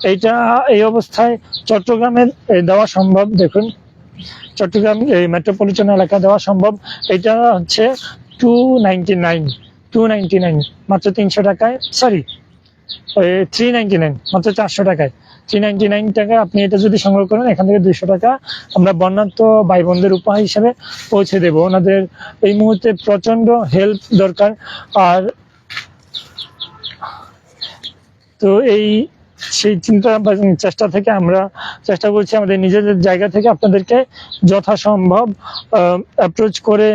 এইটা এই অবস্থায় চট্টগ্রামের দেওয়া সম্ভব। দেখুন, চট্টগ্রাম এই মেট্রোপলিটন এলাকা দেওয়া সম্ভব। এটা হচ্ছে 299 মাত্র 300 টাকায়, সরি 399 মাত্র 400 টাকায়, 399 টাকা আপনি এটা যদি সংগ্রহ করেন, এখান থেকে 200 টাকা আমরা বন্যার্থ ভাই বোনদের উপহার হিসেবে পৌঁছে দেব। ওনাদের এই মুহূর্তে প্রচন্ড হেল্প দরকার। আর তো সেই চিন্তা বা চেষ্টা থেকে আমরা চেষ্টা করছি আমাদের নিজেদের জায়গা থেকে আপনাদেরকে যথাসম্ভব অ্যাপ্রোচ করে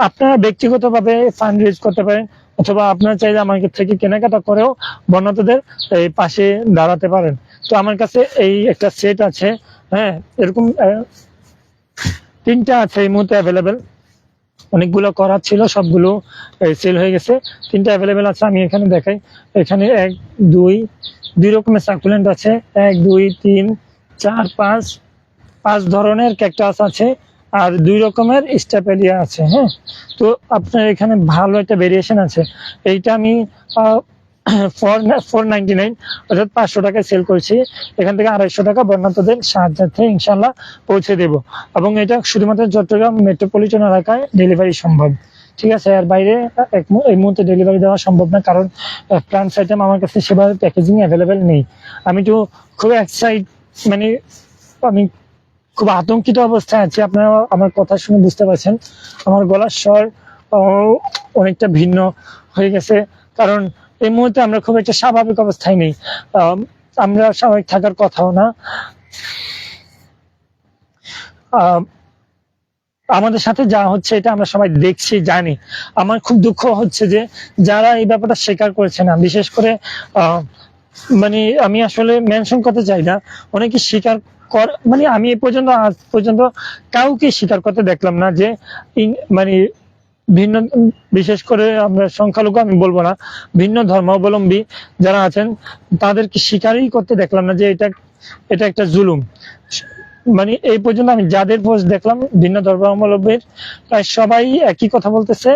আপনারা ব্যক্তিগতভাবে ফান্ড রেজ করতে পারেন, অথবা আপনারা চাইলে আমাকে থেকে কেনাকাটা করেও বন্যার্থদের এই পাশে দাঁড়াতে পারেন। তো আমার কাছে এই একটা সেট আছে, হ্যাঁ, এরকম 3টা আছে এই মুহূর্তে অ্যাভেলেবেল। অনেকগুলো করা ছিল, সবগুলো সেল হয়ে গেছে। 3টা অ্যাভেলেবেল আছে, আমি এখানে দেখাই। এখানে 1, 2 রকমের সাকুলেন্ট আছে, 1, 2, 3, 4, 5 ধরনের ক্যাকটাস আছে, আর 2 রকমের স্টেপেলিয়া আছে। হ্যাঁ, তো আপনার এখানে ভালো একটা ভেরিয়েশন আছে। এইটা আমি 499 অর্থাৎ 500 টাকায় সেল করছি। এখান থেকে 250 টাকা বন্যার্থদের সাহায্যার্থে ইনশাল্লাহ পৌঁছে দেব, এবং এটা শুধুমাত্র চট্টগ্রাম মেট্রোপলিটন এলাকায় ডেলিভারি সম্ভব। ঠিক আছে, আর বাইরে এই মুহূর্তে ডেলিভারি দেওয়া সম্ভব না, কারণ প্লান্টস আইটেম আমার কাছে সেভাবে প্যাকেজিং অ্যাভেলেবেল নেই। আমি তো খুব এক্সাইট, মানে আমি খুব আতঙ্কিত অবস্থায় আছি। আপনারা আমার কথা শুনে বুঝতে পারছেন আমার গলার স্বর অনেকটা ভিন্ন হয়ে গেছে, কারণ এই মুহূর্তে আমরা খুব একটা স্বাভাবিক অবস্থায় নেই। আমরা স্বাভাবিক থাকার কথাও না। আমাদের সাথে যা হচ্ছে এটা আমরা সবাই দেখছি, জানি। আমার খুব দুঃখ হচ্ছে যে যারা এই ব্যাপারটা স্বীকার করছে না, বিশেষ করে মানে আমি আসলে মেনশন করতে চাই না, অনেকে স্বীকার মানে আমি আজ পর্যন্ত কাউকে স্বীকার করতে দেখলাম না যে মানে ভিন্ন, বিশেষ করে আমরা সংখ্যালঘু আমি বলবো না, ভিন্ন ধর্মাবলম্বী যারা আছেন তাদেরকে স্বীকারই করতে দেখলাম না যে এটা একটা জুলুম। মানে এই পর্যন্ত আমি যাদের পোস্ট দেখলাম ভিন্ন ধর্মাবলম্বীর, প্রায় সবাই একই কথা বলতেছে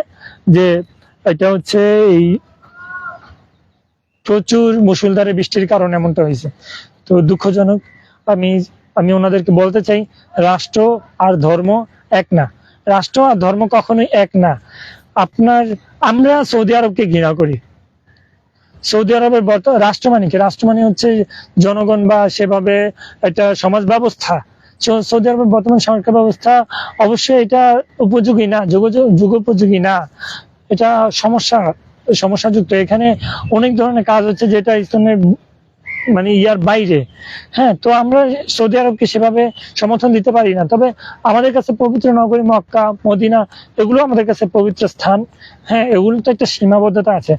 যে এটা হচ্ছে এই প্রচুর মুষলধারে বৃষ্টির কারণে এমনটা হয়েছে। তো দুঃখজনক। আমি ওনাদেরকে বলতে চাই, রাষ্ট্র আর ধর্ম এক না, রাষ্ট্র আর ধর্ম কখনোই এক না। আমরা সৌদি আরবকে ঘৃণা করি। সৌদি আরবের রাষ্ট্র মানে কি? রাষ্ট্র মানে হচ্ছে জনগণ, বা সেভাবে একটা সমাজ ব্যবস্থা। সৌদি আরবের বর্তমান সরকার ব্যবস্থা অবশ্যই এটা উপযোগী না, যুগোপযোগী না, এটা সমস্যাযুক্ত। এখানে অনেক ধরনের কাজ হচ্ছে যেটা ইসলামের মানে ইয়ার বাইরে। হ্যাঁ, তো আমরা সৌদি আরবকে সেভাবে সমর্থন দিতে পারি না। তবে আমাদের কাছে পবিত্র নগরী মক্কা, মদিনা, এগুলো আমাদের কাছে পবিত্র স্থান। হ্যাঁ, এগুলো তো একটা সীমাবদ্ধতা আছে।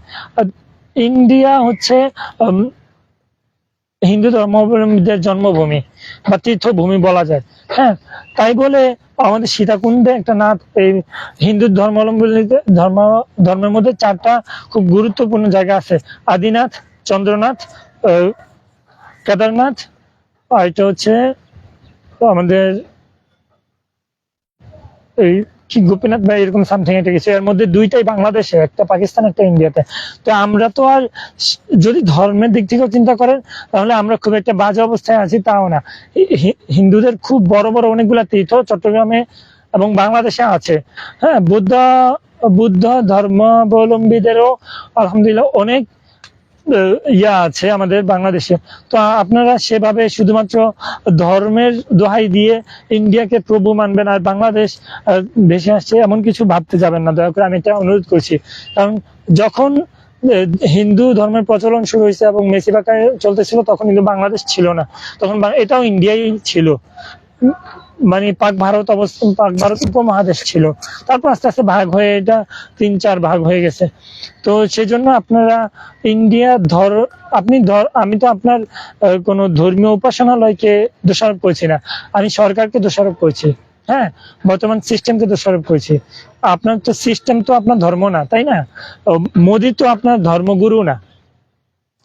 ইন্ডিয়া হচ্ছে হিন্দু ধর্মাবলম্বীদের জন্মভূমি বা তীর্থভূমি বলা যায়। হ্যাঁ, তাই বলে আমাদের সীতাকুণ্ডে একটা নাথ, এই হিন্দু ধর্মের মধ্যে 4টা খুব গুরুত্বপূর্ণ জায়গা আছে: আদিনাথ, চন্দ্রনাথ, কেদারনাথ, আর এটা হচ্ছে আমাদের এই কি গোপীনাথ বা এরকম সামথিং একটা কিছু। এর মধ্যে 2টাই বাংলাদেশে, একটা পাকিস্তান, একটা ইন্ডিয়াতে। তো আমরা তো আর, যদি ধর্মের দিক থেকেও চিন্তা করেন তাহলে আমরা খুব একটা বাজে অবস্থায় আছি তাও না। হিন্দুদের খুব বড় বড় অনেকগুলা তীর্থ চট্টগ্রামে এবং বাংলাদেশে আছে। হ্যাঁ, বুদ্ধ ধর্মাবলম্বীদেরও আলহামদুলিল্লাহ অনেক ইয়া আছে আমাদের বাংলাদেশে। তো আপনারা সেভাবে শুধুমাত্র ধর্মের দোহাই দিয়ে ইন্ডিয়াকে প্রভু মানবেন আর বাংলাদেশ ভেসে আসছে এমন কিছু ভাবতে যাবেন না, দয়া করে আমি এটা অনুরোধ করছি। কারণ যখন হিন্দু ধর্মের প্রচলন শুরু হয়েছে এবং মেসিবাকায় চলতেছিল, তখন কিন্তু বাংলাদেশ ছিল না, তখন এটাও ইন্ডিয়াই ছিল। মানে পাক ভারত উপমহাদেশ ছিল। তারপর আস্তে আস্তে ভাগ হয়ে এটা 3-4 ভাগ হয়ে গেছে। তো সেই জন্য আপনারা ইন্ডিয়া আমি তো আপনার কোন ধর্মীয় উপাসনালয়কে দোষারোপ করছি না, আমি সরকারকে দোষারোপ করছি। হ্যাঁ, বর্তমান সিস্টেমকে দোষারোপ করছি। আপনার তো সিস্টেম তো আপনার ধর্ম না, তাই না? মোদী তো আপনার ধর্মগুরু না,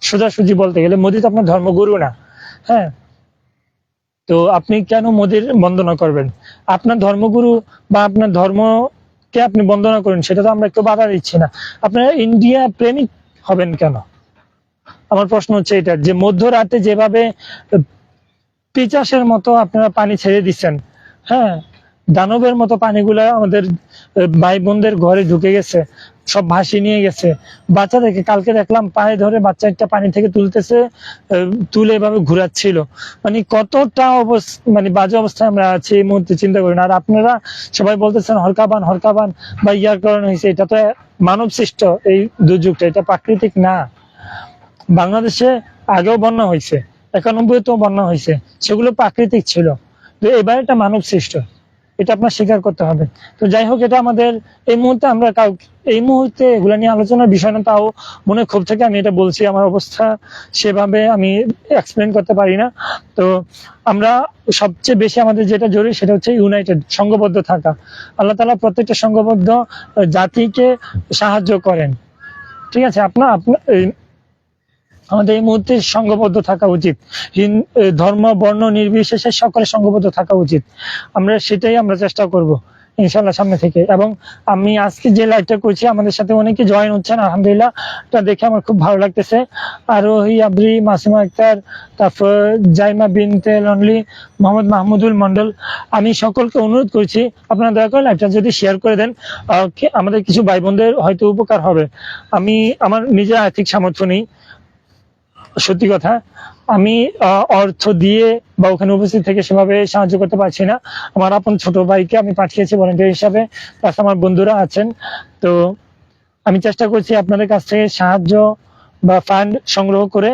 সোজাসুজি বলতে গেলে মোদী তো আপনার ধর্মগুরু না। হ্যাঁ, তো আপনি কেন মোদীর বন্দনা করবেন? আপনার ধর্মগুরু বা আপনার ধর্মকে আপনি বন্দনা করেন, সেটা তো আমরা একটু বাধা দিচ্ছি না। আপনারা ইন্ডিয়া প্রেমিক হবেন কেন? আমার প্রশ্ন হচ্ছে এটা, যে মধ্যরাতে যেভাবে পিচাসের মতো আপনারা পানি ছেড়ে দিচ্ছেন, হ্যাঁ, দানবের মতো পানিগুলা আমাদের ভাই বোনদের ঘরে ঢুকে গেছে, সব ভাসিয়ে নিয়ে গেছে। বাচ্চাদেরকে কালকে দেখলাম পায়ে ধরে বাচ্চা একটা পানি থেকে তুলে এভাবে ঘুরাচ্ছিল। মানে কতটা মানে বাজে অবস্থায় আমরা আছি এই মুহূর্তে চিন্তা করেন। আর আপনারা সবাই বলতেছেন হরকাবান বা ইয়ার কারণে হয়েছে। এটা তো মানব সৃষ্ট এই দুর্যোগটা, এটা প্রাকৃতিক না। বাংলাদেশে আগেও বন্যা হয়েছে, 91-তেও বন্যা হয়েছে, সেগুলো প্রাকৃতিক ছিল। তো এবার এটা মানব সৃষ্ট, এটা আপনার স্বীকার করতে হবে। তো যাই হোক, এটা আমাদের এই মুহূর্তে এগুলো নিয়ে আলোচনার বিষয় না, তাও মনে ক্ষোভ থেকে আমি এটা বলছি। আমার অবস্থা সেভাবে আমি এক্সপ্লেন করতে পারি না। তো আমরা সবচেয়ে বেশি আমাদের যেটা জরুরি সেটা হচ্ছে ইউনাইটেড, সংঘবদ্ধ থাকা। আল্লাহ তাআলা প্রত্যেকটা সংঘবদ্ধ জাতিকে সাহায্য করেন। ঠিক আছে, আমাদের এই মুহূর্তে সংঘবদ্ধ থাকা উচিত। ধর্ম বর্ণ নির্বিশেষে সকলে সংঘবদ্ধ থাকা উচিত। সেটাই আমরা চেষ্টা করব ইনশাল্লাহ সামনে থেকে। এবং আমি আজকে যে লাইভটা করছি আমাদের সাথে অনেকে জয়েন হচ্ছেন, আলহামদুলিল্লাহ, এটা দেখে আমার খুব ভালো লাগতেছে। আরোহী আবরি, মাসিমা আক্তার, তারপর জাইমা বিনতে লনলি, মোহাম্মদ মাহমুদুল মন্ডল, আমি সকলকে অনুরোধ করছি আপনারা দয়া করে লাইভটা যদি শেয়ার করে দেন, আমাদের কিছু ভাই বোনদের হয়তো উপকার হবে। আমি আমার নিজের আর্থিক সামর্থ্য নেই, সত্যি কথা, আমি অর্থ দিয়ে বা ওখানে উপস্থিত থেকে সেভাবে সাহায্য করতে পারছি না। আমার আপন ছোট ভাইকে আমি পাঠিয়েছি ভলান্টিয়ার হিসাবে, প্লাস আমার বন্ধুরা আছেন। তো আমি চেষ্টা করছি আপনাদের কাছ থেকে সাহায্য বা ফান্ড সংগ্রহ করে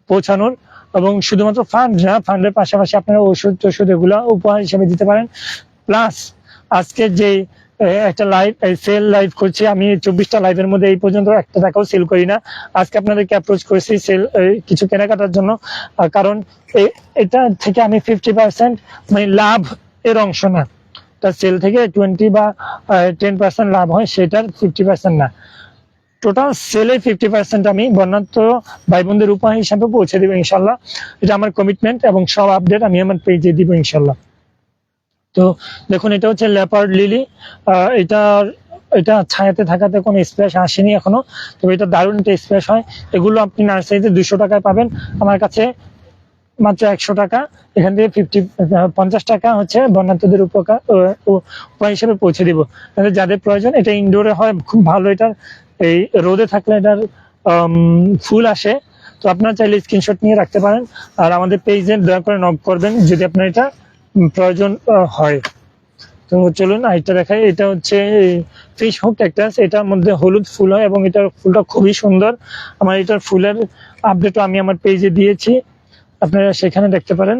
পৌঁছানোর। এবং শুধুমাত্র ফান্ড না, ফান্ডের পাশাপাশি আপনারা ওষুধ এগুলো উপহার হিসেবে দিতে পারেন। প্লাস আজকে যে একটা লাইভ সেল লাইভ করছি আমি, 24টা লাইভের মধ্যে এই পর্যন্ত একটা টাকাও সেল করি না। আজকে আপনাদেরকে অ্যাপ্রোচ করেছি সেল কিছু কেনাকাটার জন্য, কারণ এটা থেকে আমি 50% মানে লাভ এর অংশ না, তার সেল থেকে 20 বা 10% লাভ হয়, সেটার 50% না, টোটাল সেলে 50% আমি বর্ণাঢ্য ভাই বোনদের উপহার হিসাবে পৌঁছে দিব ইনশাল্লাহ। এটা আমার কমিটমেন্ট এবং সব আপডেট আমি আমার পেজে দিব ইনশাল্লাহ। তো দেখুন, এটা হচ্ছে লেপার্ড লিলি, এটা ছায়াতে থাকাতে কোনো স্প্ল্যাশ আসেনি এখনো, তবে এটা দারুণ একটা স্প্ল্যাশ হয়। এগুলো আপনি নার্সারিতে 200 টাকায় পাবেন, আমার কাছে মাত্র 100 টাকা। এখান থেকে 50 টাকা হচ্ছে বর্ণাঢ্যদের উপায় হিসেবে পৌঁছে দিব। যাদের প্রয়োজন, এটা ইনডোরে হয় খুব ভালো, এটার এই রোদে থাকলে এটার ফুল আসে। তো আপনারা চাইলে স্ক্রিনশট নিয়ে রাখতে পারেন, আর আমাদের পেজে দয়া করে নক করবেন যদি আপনার এটা প্রয়োজন হয়। তো চলুন আরেকটা দেখাই, এটা হচ্ছে ফিশ হুক ক্যাকটাস, এটার মধ্যে হলুদ ফুল হয় এবং এটার ফুলটা খুবই সুন্দর। আমার এটার ফুলের আপডেটও আমি আমার পেজে দিয়েছি, আপনারা সেখানে দেখতে পারেন।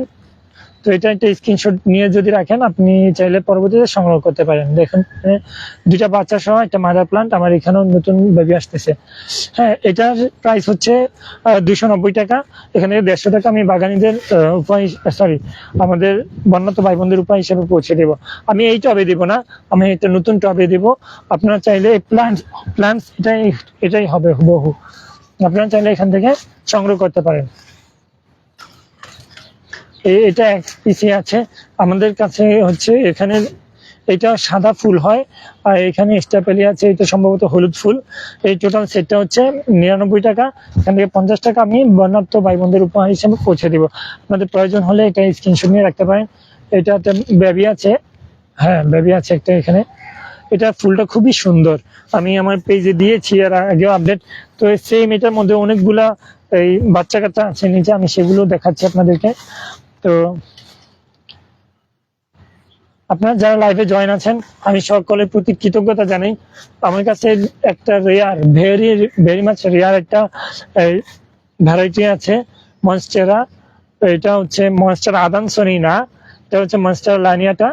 তো এটা একটা স্ক্রিনশট নিয়ে যদি রাখেন, আপনি চাইলে পরবর্তীতে সংগ্রহ করতে পারেন। দেখুন, দুইটা বাচ্চা সহ একটা মাদার প্লান্ট, আমার এখানেও নতুন বেবি আসতেছে। হ্যাঁ, এটার প্রাইস হচ্ছে 290 টাকা। এখানে 150 টাকা আমি বাগানীদের আমাদের বন্যাত ভাই বোনদের উপায় হিসেবে পৌঁছে দেব। আমি এই টবে দিব না, আমি একটা নতুন টবে দিব। আপনারা চাইলে প্লান্টস এটাই হবে হুবহু, আপনারা চাইলে এখান থেকে সংগ্রহ করতে পারেন। এটা এক পিসি আছে আমাদের কাছে, হচ্ছে এখানে এটা সাদা ফুল হয়, আর এখানে স্ট্যাপেলি আছে, এটা সম্ভবত হলুদ ফুল। এই টোটাল সেটটা হচ্ছে 99 টাকা। এখান থেকে 50 টাকা আমি বর্ণাঢ্য ভাই বোনদের উপহার হিসেবে পৌঁছে দিব। আপনাদের প্রয়োজন হলে এটা স্ক্রিনশট নিয়ে রাখতে পারেন। এটাতে বেবি আছে, হ্যাঁ বেবি আছে একটা এখানে। এটা ফুলটা খুবই সুন্দর, আমি আমার পেজে দিয়েছি আর আগেও আপডেট। তো সেম এটার মধ্যে অনেকগুলা এই বাচ্চা কাচ্চা আছে নিচে, আমি সেগুলো দেখাচ্ছি আপনাদেরকে। তো আপনারা যারা লাইভে জয়েন আছেন, আমি সকলের প্রতি কৃতজ্ঞতা জানাই। আমার কাছে একটা রেয়ার, ভেরি মাচ রেয়ার একটা ভ্যারাইটি আছে মনস্টেরা। এটা হচ্ছে মনস্টেরা আদানসনি না, এটা হচ্ছে মনস্টেরা লানিয়াটা।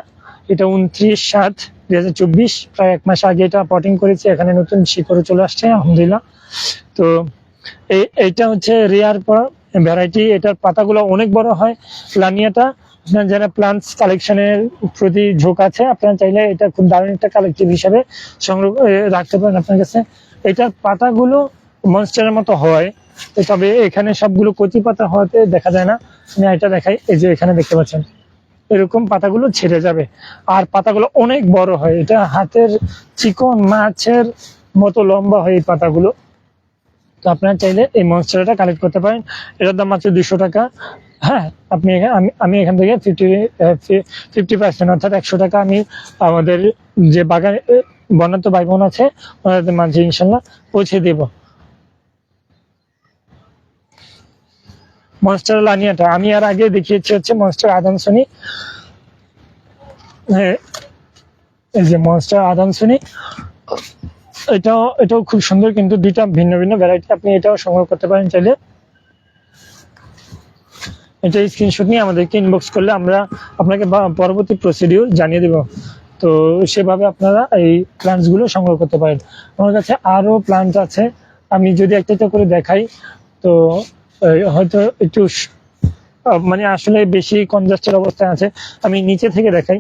এটা 29/7/2024, প্রায় 1 মাস আগে এটা পটিং করেছি, এখানে নতুন শিকড়ও চলে আসছে আলহামদুলিল্লাহ। তো এইটা হচ্ছে রেয়ার ভ্যারাইটি, এটার পাতাগুলো অনেক বড় হয়। লানিয়াটা আপনার যারা প্লান্টস কালেকশনের প্রতি ঝোঁক আছে, আপনারা চাইলে এটা খুব দারুণ একটা কালেকটিভ হিসাবে সংগ্রহ রাখতে পারেন আপনার কাছে। এটার পাতাগুলো মনস্টারের মতো হয়, তবে এখানে সবগুলো কচি পাতা হওয়াতে দেখা যায় না। আমি এটা দেখাই, এই যে এখানে দেখতে পাচ্ছেন এরকম পাতাগুলো ছেড়ে যাবে, আর পাতাগুলো অনেক বড় হয়, এটা হাতের চিকন মাছের মতো লম্বা হয় এই পাতাগুলো। তো আপনারা চাইলে এই মনস্টারটা কালেক্ট করতে পারেন, এটার দাম মাত্র 200 টাকা। হ্যাঁ, আমি এখান থেকে 50% অর্থাৎ 100 টাকা আমি আমাদের যে বাগান বন্যাত্ম ভাই বোন আছে ওনাদের মাঝে ইনশাল্লাহ পৌঁছে দেব। মনস্টার লানিয়াটা আমি আর আগে দেখিয়েছি হচ্ছে মনস্টার আদানসনি। এই যে মনস্টার আদানসনি, এটাও খুব সুন্দর, কিন্তু দুইটা ভিন্ন ভিন্ন ভ্যারাইটি, আপনি এটাও সংগ্রহ করতে পারেন চাইলে। এটা স্ক্রিনশট নিয়ে আমাদেরকে ইনবক্স করলে আমরা আপনাকে পরবর্তী প্রসিডিউর জানিয়ে দেব। তো সেভাবে আপনারা এই প্ল্যান্টস গুলো সংগ্রহ করতে পারেন। আমার কাছে আরো প্ল্যান্ট আছে, আমি যদি একটা করে দেখাই তো হয়তো একটু মানে আসলে বেশি কনজাস্টের অবস্থায় আছে, আমি নিচে থেকে দেখাই।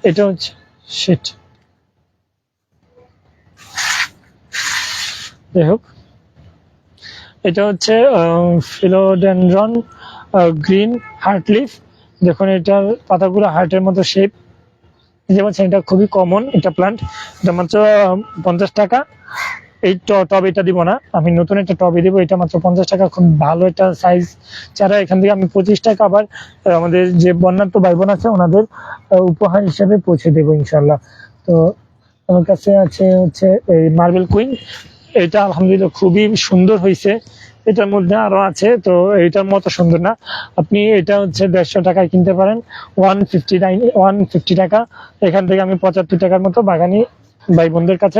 এটা হচ্ছে শিট, যাই হোক, এটা হচ্ছে ফিলোডেনড্রন গ্রিন হার্টলিফ। দেখুন এটার পাতাগুলো হার্টের মতো শেপ, যেমন এটা খুবই কমন এটা প্লান্ট, এটা মাত্র 50 টাকা। এই টব এটা দিব না, আমি নতুন একটা টবে দিব, এটা মাত্র 50 টাকা, খুব ভালো একটা সাইজ চারা। এখান থেকে আমি 25 টাকা আবার আমাদের যে বন্যার্থ ভাই বোন আছে ওনাদের উপহার হিসেবে পৌঁছে দেবো ইনশাল্লাহ। তো আমার কাছে আছে হচ্ছে এই মার্বেল কুইন, এটা আলহামদুলিল্লাহ খুবই সুন্দর হয়েছে। এটার মধ্যে আরো আছে, তো এটার মতো সুন্দর না। আপনি এটা হচ্ছে 150 টাকায় কিনতে পারেন, 150 টাকা। এখান থেকে আমি 75 টাকার মতো বাগানি ভাই বোনদের কাছে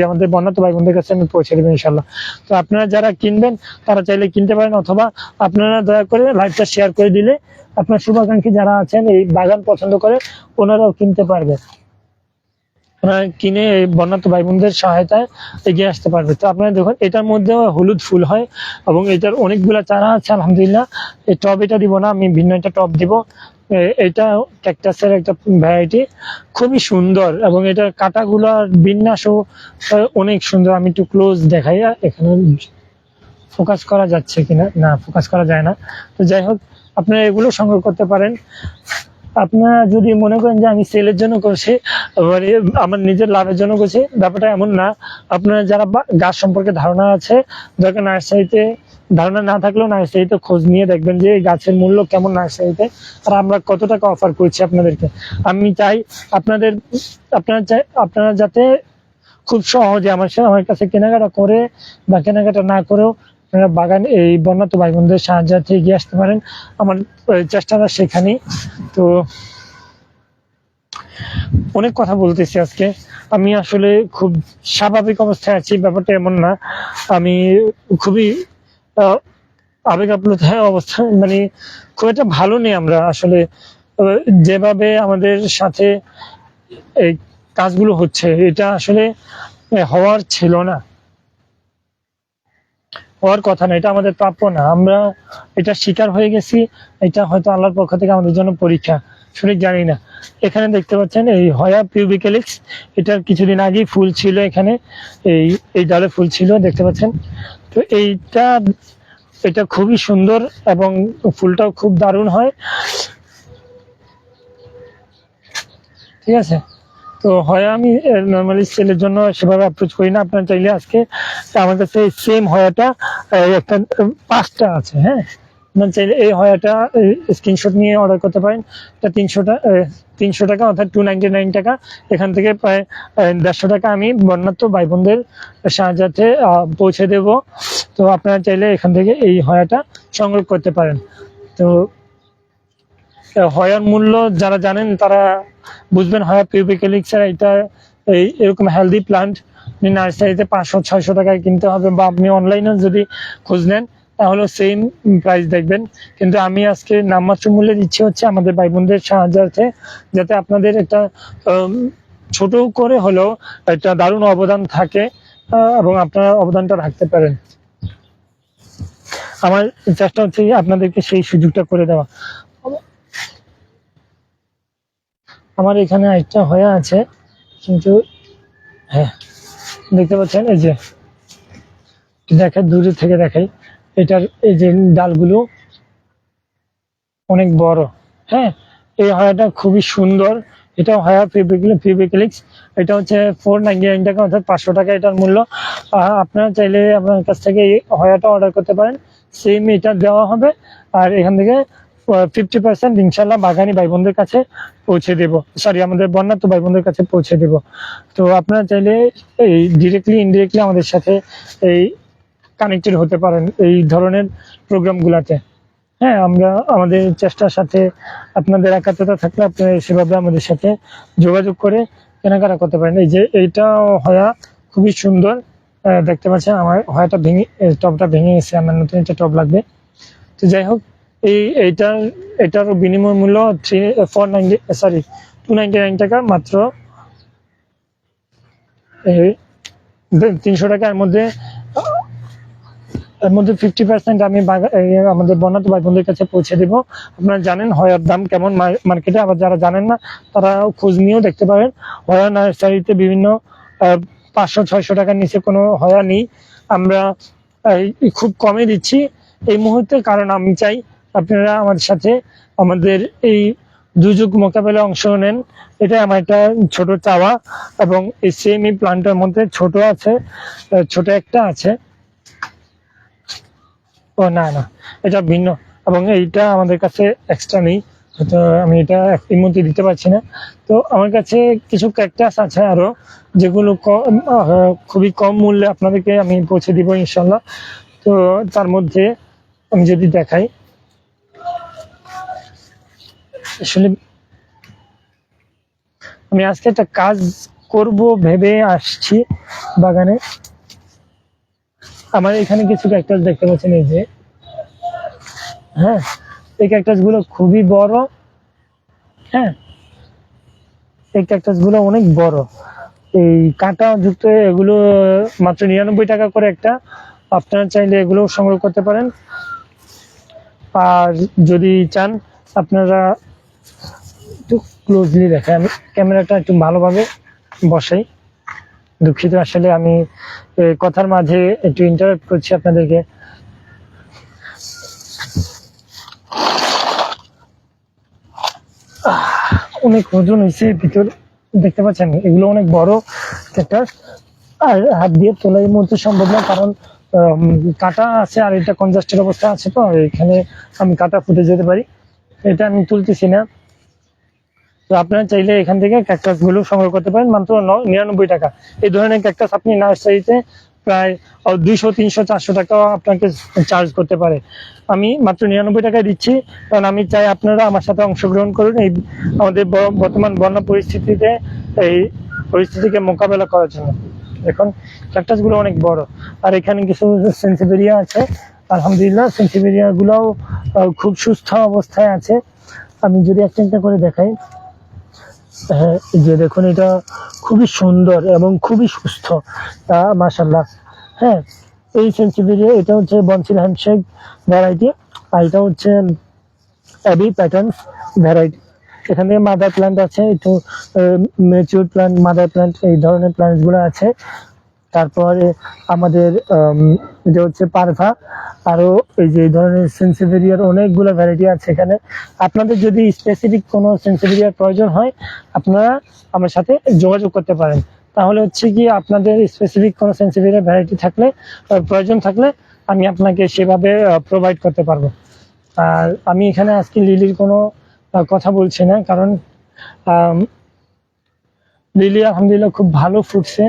আমাদের বন্যার্থ ভাই বোনদের কাছে আমি পৌঁছে দেবো ইনশাল্লাহ। তো আপনারা যারা কিনবেন তারা চাইলে কিনতে পারেন, অথবা আপনারা দয়া করে লাইভটা শেয়ার করে দিলে আপনার শুভাকাঙ্ক্ষী যারা আছেন এই বাগান পছন্দ করে ওনারাও কিনতে পারবে, কিনে বন্যার্থ ভাই বোনদের সহায়তায় এগিয়ে আসতে পারবে। তো আপনারা দেখুন এটার মধ্যে হলুদ ফুল হয় এবং এটার অনেকগুলা চারা আছে আলহামদুলিল্লাহ। এই টব এটা দিব না, আমি ভিন্ন একটা টব দিব। এটা ক্যাকটাসের একটা ভ্যারাইটি, খুবই সুন্দর এবং এটার কাটাগুলার বিন্যাসও অনেক সুন্দর। আমি একটু ক্লোজ দেখাই, এখানে ফোকাস করা যাচ্ছে কিনা, না ফোকাস করা যায় না। তো যাই হোক, আপনারা এগুলো সংগ্রহ করতে পারেন। আপনারা যদি মনে করেন যে আমি সেলের জন্য করছি, আমার নিজের লাভের জন্য করছি, ব্যাপারটা এমন না। আপনারা যারা গাছ সম্পর্কে ধারণা আছে, দরকার নার্সারিতে ধারণা না থাকলেও নার্সারিতে খোঁজ নিয়ে দেখবেন যে এই গাছের মূল্য কেমন নার্সারিতে, আর আমরা কত টাকা অফার করছি আপনাদেরকে। আমি চাই আপনারা যাতে খুব সহজে আমার কাছে কেনাকাটা করে বা কেনাকাটা না করেও আপনারা বাগান এই বন্যার্থ ভাই বোনদের সাহায্যে এগিয়ে আসতে পারেন। আমার চেষ্টাটা সেখানেই। তো অনেক কথা বলতেছি আজকে, আমি আসলে খুব স্বাভাবিক অবস্থায় আছি, ব্যাপারটা এমন না। আমি খুবই আবেগ আপ্লুত অবস্থা, মানে খুব একটা ভালো নেই আমরা আসলে। যেভাবে আমাদের সাথে এই কাজগুলো হচ্ছে এটা আসলে হওয়ার ছিল না, হওয়ার কথা না, এটা আমাদের প্রাপ্য না। আমরা এটা শিকার হয়ে গেছি, এটা হয়তো আল্লাহর পক্ষ থেকে আমাদের জন্য পরীক্ষা, সঠিক জানি না। এখানে দেখতে পাচ্ছেন এই হয়া পিউবিক্যালিক্স, এটার কিছুদিন আগেই ফুল ছিল এখানে, এই ডালে ফুল ছিল দেখতে পাচ্ছেন। তো এটা খুবই সুন্দর এবং ফুলটাও খুব দারুণ হয়, ঠিক আছে। তো হয় আমি নর্মালি সেলের জন্য সেভাবে অ্যাপ্রোচ করি না। আপনারা চাইলে আজকে আমার কাছে সেম হয়াটা একটা 5টা আছে, হ্যাঁ, আপনারা চাইলে এই হয়াটা স্ক্রিনশট নিয়ে অর্ডার করতে পারেন। এটা 300 টাকা অর্থাৎ 299 টাকা। এখান থেকে প্রায় 150 টাকা আমি বন্যার্থ ভাই বোনদের সাহায্যে পৌঁছে দেব। তো আপনারা চাইলে এখান থেকে এই হয়াটা সংগ্রহ করতে পারেন। তো হয়ার মূল্য যারা জানেন তারা বুঝবেন, হয়া পিউবিক্যালিক্স এর এটা এরকম হেলদি প্লান্ট নার্সারিতে 500-600 টাকায় কিনতে হবে, বা আপনি অনলাইনে যদি খোঁজ নেন তাহলে সেম প্রাইস দেখবেন। কিন্তু আমি আজকে নামমাত্র মূল্যে দিচ্ছি হচ্ছে আমাদের ভাই বোনদের সাহায্যার্থে, যাতে আপনাদের একটা ছোট করে হলেও একটা দারুণ অবদান থাকে এবং আপনারা অবদানটা রাখতে পারেন। আমার চেষ্টা হচ্ছে আপনাদেরকে সেই সুযোগটা করে দেওয়া। আমার এখানে একটা হয়ে আছে, কিন্তু হ্যাঁ দেখতে পাচ্ছেন, এই যে দেখে দূরে থেকে দেখাই, এটার এই যে ডালগুলো অনেক বড়, হ্যাঁ। এই হয়াটা খুবই সুন্দর, এটা হয়া পিউবিক্যালিক্স, এটা হচ্ছে 499 টাকা অর্থাৎ 500 টাকা এটার মূল্য। আপনারা চাইলে আপনার কাছ থেকে এই হয়াটা অর্ডার করতে পারেন, সেম এটা দেওয়া হবে। আর এখান থেকে 50% ইনশাল্লাহ বাগানি ভাই বোনদের কাছে পৌঁছে দেব, আমাদের বন্যার্থ ভাই বোনদের কাছে পৌঁছে দেব। তো আপনারা চাইলে এই ডিরেক্টলি ইনডিরেক্টলি আমাদের সাথে এই কানেক্টেড হতে পারেন এই ধরনের প্রোগ্রাম গুলাতে, হ্যাঁ। আমরা আমাদের চেষ্টার সাথে আপনাদের একাত্মতা থাকলে আপনারা সেভাবে আমাদের সাথে যোগাযোগ করে কেনাকাটা করতে পারেন। এই যে এইটা হয়া খুবই সুন্দর দেখতে পাচ্ছেন, আমার হয়াটা টবটা ভেঙে গেছে, আমার নতুন একটা টব লাগবে। তো যাই হোক, এটার বিনিময় মূল্য 299 টাকা মাত্র। 300 টাকা, এর মধ্যে 50% আমি আমাদের বন্যার্থ ভাই বোনদের কাছে পৌঁছে দেব। আপনারা জানেন হয়ার দাম কেমন মার্কেটে, আবার যারা জানেন না তারা খোঁজ নিয়েও দেখতে পারেন। হয়া নার্সারিতে বিভিন্ন 500-600 টাকার নিচে কোনো হয়া নেই, আমরা খুব কমে দিচ্ছি এই মুহূর্তে, কারণ আমি চাই আপনারা আমাদের সাথে আমাদের এই দুর্যোগ মোকাবেলায় অংশ নেন, এটা আমার একটা ছোট চাওয়া। এবং এই সেম এই প্ল্যানটার মধ্যে ছোট আছে, ছোট একটা আছে, ও না না এটা ভিন্ন, এবং এইটা আমাদের কাছে এক্সট্রা নেই, তো আমি এটা এই মধ্যে দিতে পারছি না। তো আমার কাছে কিছু ক্যাকটাস আছে আরো, যেগুলো খুবই কম মূল্যে আপনাদেরকে আমি পৌঁছে দিব ইনশাল্লাহ। তো তার মধ্যে আমি যদি দেখাই, আসলে আমি আজকে একটা কাজ করব ভেবে আসছি বাগানে। আমার এখানে কিছু ক্যাকটাস দেখতে পাচ্ছেন, এই যে, হ্যাঁ, এই ক্যাকটাস গুলো খুবই বড়। হ্যাঁ, এই ক্যাকটাস গুলো অনেক বড়, এই কাঁটা যুক্ত, এগুলো মাত্র 99 টাকা করে একটা। আপনারা চাইলে এগুলো সংগ্রহ করতে পারেন। আর যদি চান আপনারা, একটু ক্লোজলি দেখে, আমি ক্যামেরাটা একটু ভালোভাবে বসাই, দুঃখিত আসলে আমি কথার মাঝে একটু ইন্টারাপ্ট করছি আপনাদেরকে। অনেক ওজন হয়েছে ভিতর, দেখতে পাচ্ছেন এগুলো অনেক বড় ক্যাকটাস, আর হাত দিয়ে তোলা এই মুহূর্তে সম্ভব না, কারণ কাটা আছে আর এটা কনজাস্টেড অবস্থা আছে, তো এখানে আমি কাটা ফুটে যেতে পারি, এটা আমি তুলতেছি না। তো আপনারা চাইলে এখান থেকে ক্যাকটাস গুলো সংগ্রহ করতে পারেন মাত্র 99 টাকা। এই ধরনের ক্যাকটাস আপনি নার্সারিতে প্রায় 200, 300, 400 টাকাও আপনাকে চার্জ করতে পারে। আমি মাত্র 99 টাকায় দিচ্ছি, কারণ আমি চাই আপনারা আমার সাথে অংশগ্রহণ করুন এই আমাদের বর্তমান বন্যা পরিস্থিতিতে, এই পরিস্থিতিকে মোকাবেলা করার জন্য। এখন ক্যাকটাস গুলো অনেক বড়, আর এখানে কিছু সেন্সিভেরিয়া আছে, আলহামদুলিল্লাহ সেন্সিভেরিয়া গুলাও খুব সুস্থ অবস্থায় আছে। আমি যদি একটা একটা করে দেখাই, হ্যাঁ, যে দেখুন এটা খুবই সুন্দর এবং খুবই সুস্থ, মাশাআল্লাহ। হ্যাঁ, এই সেন্সিভেরিয়া, এটা হচ্ছে বনসিল হ্যান্ডশেক ভ্যারাইটি, আর এটা হচ্ছে অ্যাবি প্যাটার্নস ভ্যারাইটি। এখান থেকে মাদার প্ল্যান্ট আছে, একটু ম্যাচিউর প্ল্যান্ট, মাদার প্ল্যান্ট, এই ধরনের প্ল্যান্টস গুলো আছে। তারপরে আমাদের এটা হচ্ছে পারভা, আরো এই যে এই ধরনের সেন্সিভেরিয়ার অনেকগুলো ভ্যারাইটি আছে এখানে। আপনাদের যদি স্পেসিফিক কোনো সেন্সিভেরিয়ার প্রয়োজন হয়, আপনারা আমার সাথে যোগাযোগ করতে পারেন। তাহলে হচ্ছে কি, আপনাদের স্পেসিফিক কোনো সেন্সিভেরিয়ার ভ্যারাইটি থাকলে, প্রয়োজন থাকলে, আমি আপনাকে সেভাবে প্রোভাইড করতে পারবো। আর আমি এখানে আজকে লিলির কোনো কথা বলছি না, কারণ লিলি আলহামদুলিল্লাহ খুব ভালো ফুটছে।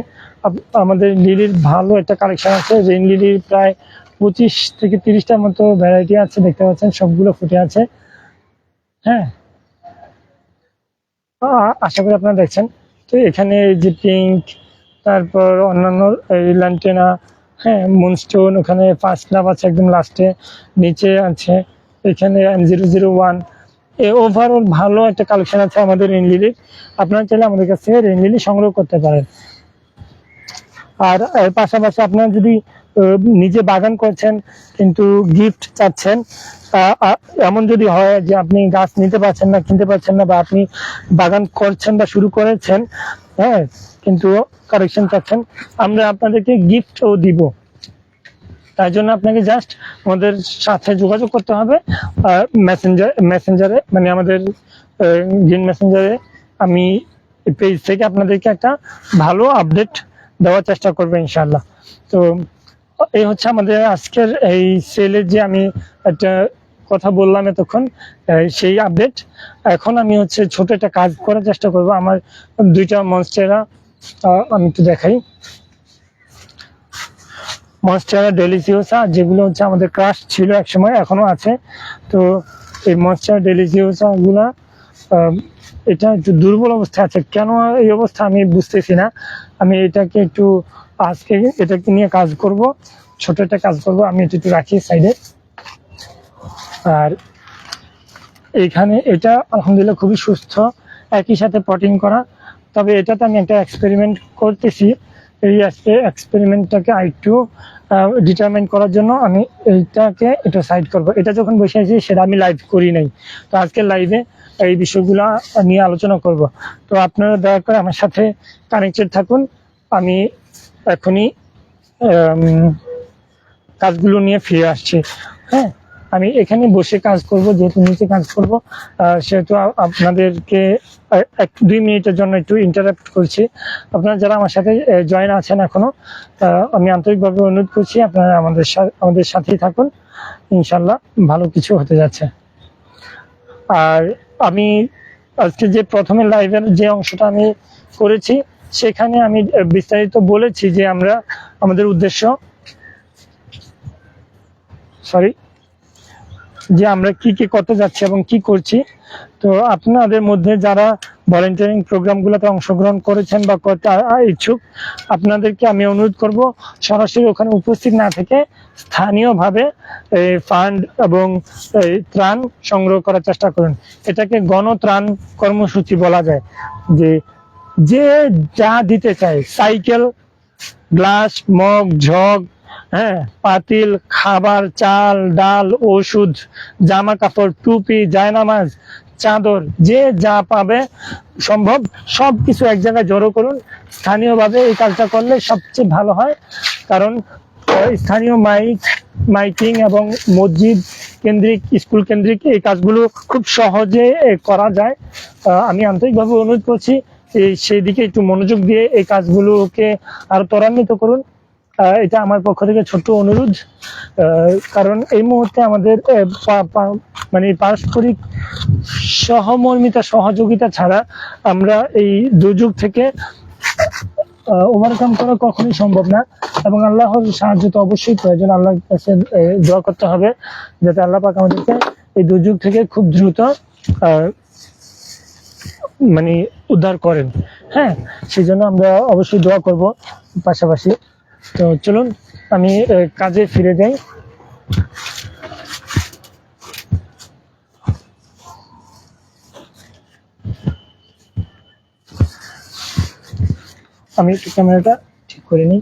আমাদের লিলির ভালো একটা কালেকশন আছে, রেইন লিলির প্রায় 25 থেকে 30টার মতো ভ্যারাইটি আছে, দেখতে পাচ্ছেন সবগুলো ফুটে আছে। হ্যাঁ, আশা করি আপনারা দেখছেন। তো এখানে যে পিঙ্ক, তারপর অন্যান্য ল্যান্টেনা, হ্যাঁ, মুনস্টোন, ওখানে ফার্স্ট লাভ আছে একদম লাস্টে, নিচে আছে এখানে M001। ওভারঅল ভালো একটা কালেকশন আছে আমাদের রেইন লিলির। আপনারা চাইলে আমাদের কাছ থেকে রেইন লিলি সংগ্রহ করতে পারেন। আর এর পাশাপাশি আপনারা যদি নিজে বাগান করছেন কিন্তু গিফট চাচ্ছেন, এমন যদি হয় যে আপনি গাছ নিতে পারছেন না, কিনতে পারছেন না, বা আপনি বাগান করছেন বা শুরু করেছেন, হ্যাঁ, কিন্তু কালেকশন চাচ্ছেন, আমরা আপনাদেরকে গিফটও দিব। তার জন্য আপনাকে জাস্ট আমাদের সাথে যোগাযোগ করতে হবে মেসেঞ্জারে, মানে আমাদের গ্রিন মেসেঞ্জারে। আমি পেজ থেকে আপনাদেরকে একটা ভালো আপডেট দেওয়ার চেষ্টা করবো ইনশাল্লাহ। তো এই হচ্ছে আমাদের আজকের এই সেলের যে আমি একটা কথা বললাম এতক্ষণ, সেই আপডেট। এখন আমি হচ্ছে ছোট একটা কাজ করার চেষ্টা করব। আমার 2টা মনস্টেরা আমি একটু দেখাই, মনস্টেরা ডেলিসিওসা, যেগুলো হচ্ছে আমাদের ক্রাশ ছিল এক সময়, এখনো আছে। তো এই মনস্টেরা ডেলিসিওসা গুলা এটা একটু দুর্বল অবস্থায় আছে, কেন এই অবস্থা আমি বুঝতেছি না। আমি এটাকে একটু আজকে এটাকে নিয়ে কাজ করব, ছোট একটা কাজ করব। আমি একটু রাখি সাইডে। আর এইখানে এটা আলহামদুলিল্লাহ খুবই সুস্থ, একই সাথে পটিং করা। তবে এটাতে আমি একটা এক্সপেরিমেন্ট করতেছি, এই এক্সপেরিমেন্টটাকে আরেকটু ডিটারমাইন করার জন্য আমি এইটাকে একটু সাইড করব। এটা যখন বসে আছি সেটা আমি লাইভ করি নাই, তো আজকে লাইভে এই বিষয়গুলো নিয়ে আলোচনা করব। তো আপনারা দয়া করে আমার সাথে কানেক্টেড থাকুন। আমি এখনই কাজগুলো নিয়ে ফিরে আসছি। হ্যাঁ, আমি এখানে বসে কাজ করব, যেহেতু নিচে কাজ করব সেহেতু আপনাদেরকে 1-2 মিনিটের জন্য একটু ইন্টারাপ্ট করছি। আপনারা যারা আমার সাথে জয়েন আছেন এখনো, আমি আন্তরিকভাবে অনুরোধ করছি আপনারা আমাদের সাথেই থাকুন, ইনশাল্লাহ ভালো কিছু হতে যাচ্ছে। আর আমি আজকে যে প্রথমে লাইভের যে অংশটা আমি করেছি সেখানে আমি বিস্তারিত বলেছি যে আমাদের উদ্দেশ্য যে আমরা কি কি করতে যাচ্ছি এবং কি করছি। তো আপনাদের মধ্যে যারা ভলেন্টিয়ারিং প্রোগ্রামগুলোতে অংশগ্রহণ করেছেন বা করতে ইচ্ছুক, আপনাদেরকে আমি অনুরোধ করব সরাসরি ওখানে উপস্থিত না থেকে স্থানীয়ভাবে ফান্ড এবং ত্রাণ সংগ্রহ করার চেষ্টা করুন। এটাকে গণত্রাণ কর্মসূচি বলা যায়। যে যা দিতে চায়, সাইকেল, গ্লাস, মগ, ঝগ, হ্যাঁ, পাতিল, খাবার, চাল, ডাল, ওষুধ, জামা কাপড়, টুপি, জায়নামাজ, চাদর, যে যা পাবে সম্ভব সবকিছু এক জায়গায় জড়ো করুন। স্থানীয়ভাবে এই কাজটা করলে সবচেয়ে ভালো হয়, কারণ স্থানীয় মাইকিং এবং মসজিদ কেন্দ্রিক, স্কুল কেন্দ্রিক এই কাজগুলো খুব সহজে করা যায়। আমি আন্তরিকভাবে অনুরোধ করছি সেই দিকে একটু মনোযোগ দিয়ে এই কাজগুলোকে আরো ত্বরান্বিত করুন। এটা আমার পক্ষ থেকে ছোট্ট অনুরোধ, কারণ এই মুহূর্তে আমাদের মানে পারস্পরিক সহমর্মিতা, সহযোগিতা ছাড়া আমরা এই দুর্যোগ থেকে ওভারকাম করা কখনোই সম্ভব না। এবং আল্লাহর সাহায্য তো অবশ্যই প্রয়োজন। আল্লাহর কাছে দোয়া করতে হবে যাতে আল্লাহ পাক আমাদেরকে এই দুর্যোগ থেকে খুব দ্রুত মানে উদ্ধার করেন। হ্যাঁ, সেই জন্য আমরা অবশ্যই দোয়া করব পাশাপাশি। তো চলুন আমি কাজে ফিরে যাই। আমি একটু ক্যামেরাটা ঠিক করে নিই।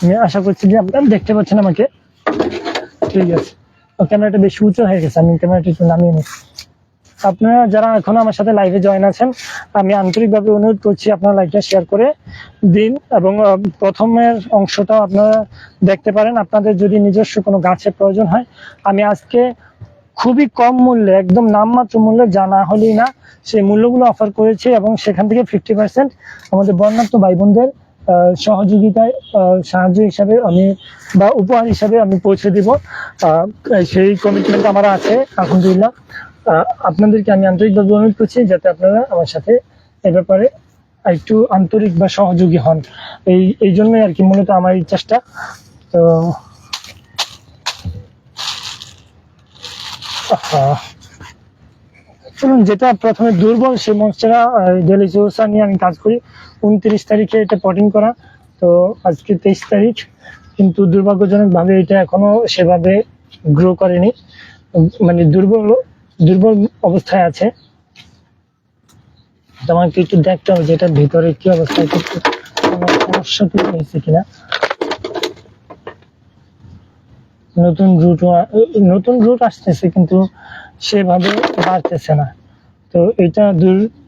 আমি আশা করছি যে আপনারা দেখতে পাচ্ছেন আমাকে। ঠিক আছে, ক্যামেরাটা বেশি উঁচু হয়ে গেছে, আমি ক্যামেরাটা একটু নামিয়ে নিই। আপনারা যারা এখনো আমার সাথে লাইভে জয়েন আছেন, আমি আন্তরিকভাবে অনুরোধ করছি আপনারা লাইভটা শেয়ার করে দিন এবং প্রথমের অংশটাও আপনারা দেখতে পারেন। আপনাদের যদি নিজস্ব কোনো গাছের প্রয়োজন হয়, আমি আজকে খুবই কম মূল্যে, একদম নামমাত্র মূল্যে, জানা হলেই না, সেই মূল্যগুলো অফার করেছি এবং সেখান থেকে 50% আমাদের বর্ণাঢ্য ভাই বোনদের সহযোগিতায় সাহায্য হিসাবে আমি বা উপহার হিসাবে আমি পৌঁছে দিব। সেই কমিটমেন্ট আমার আছে আলহামদুলিল্লাহ। আপনাদেরকে আমি আন্তরিকভাবে অনুরোধ করছি যাতে আপনারা আমার সাথে এ ব্যাপারে একটু আন্তরিক বা সহযোগী হন। এই জন্যই আর কি মূলত আমার এই চেষ্টা। তো চলুন, যেটা প্রথমে দুর্বল সেই মনস্টেরা ডেলি চিকিৎসা নিয়ে আমি কাজ করি। 29 তারিখে এটা পটিং করা, তো আজকে 23 তারিখ, কিন্তু দুর্ভাগ্যজনক ভাবে এটা এখনো সেভাবে গ্রো করেনি, মানে দুর্বল অবস্থায় আছে। আমাকে একটু দেখতে হবে যেটা ভিতরে কি অবস্থায়, কোনো সমস্যা তৈরি হয়েছে কিনা। নতুন রুট আসতেছে কিন্তু সেভাবে বাড়তেছে না, তো এটা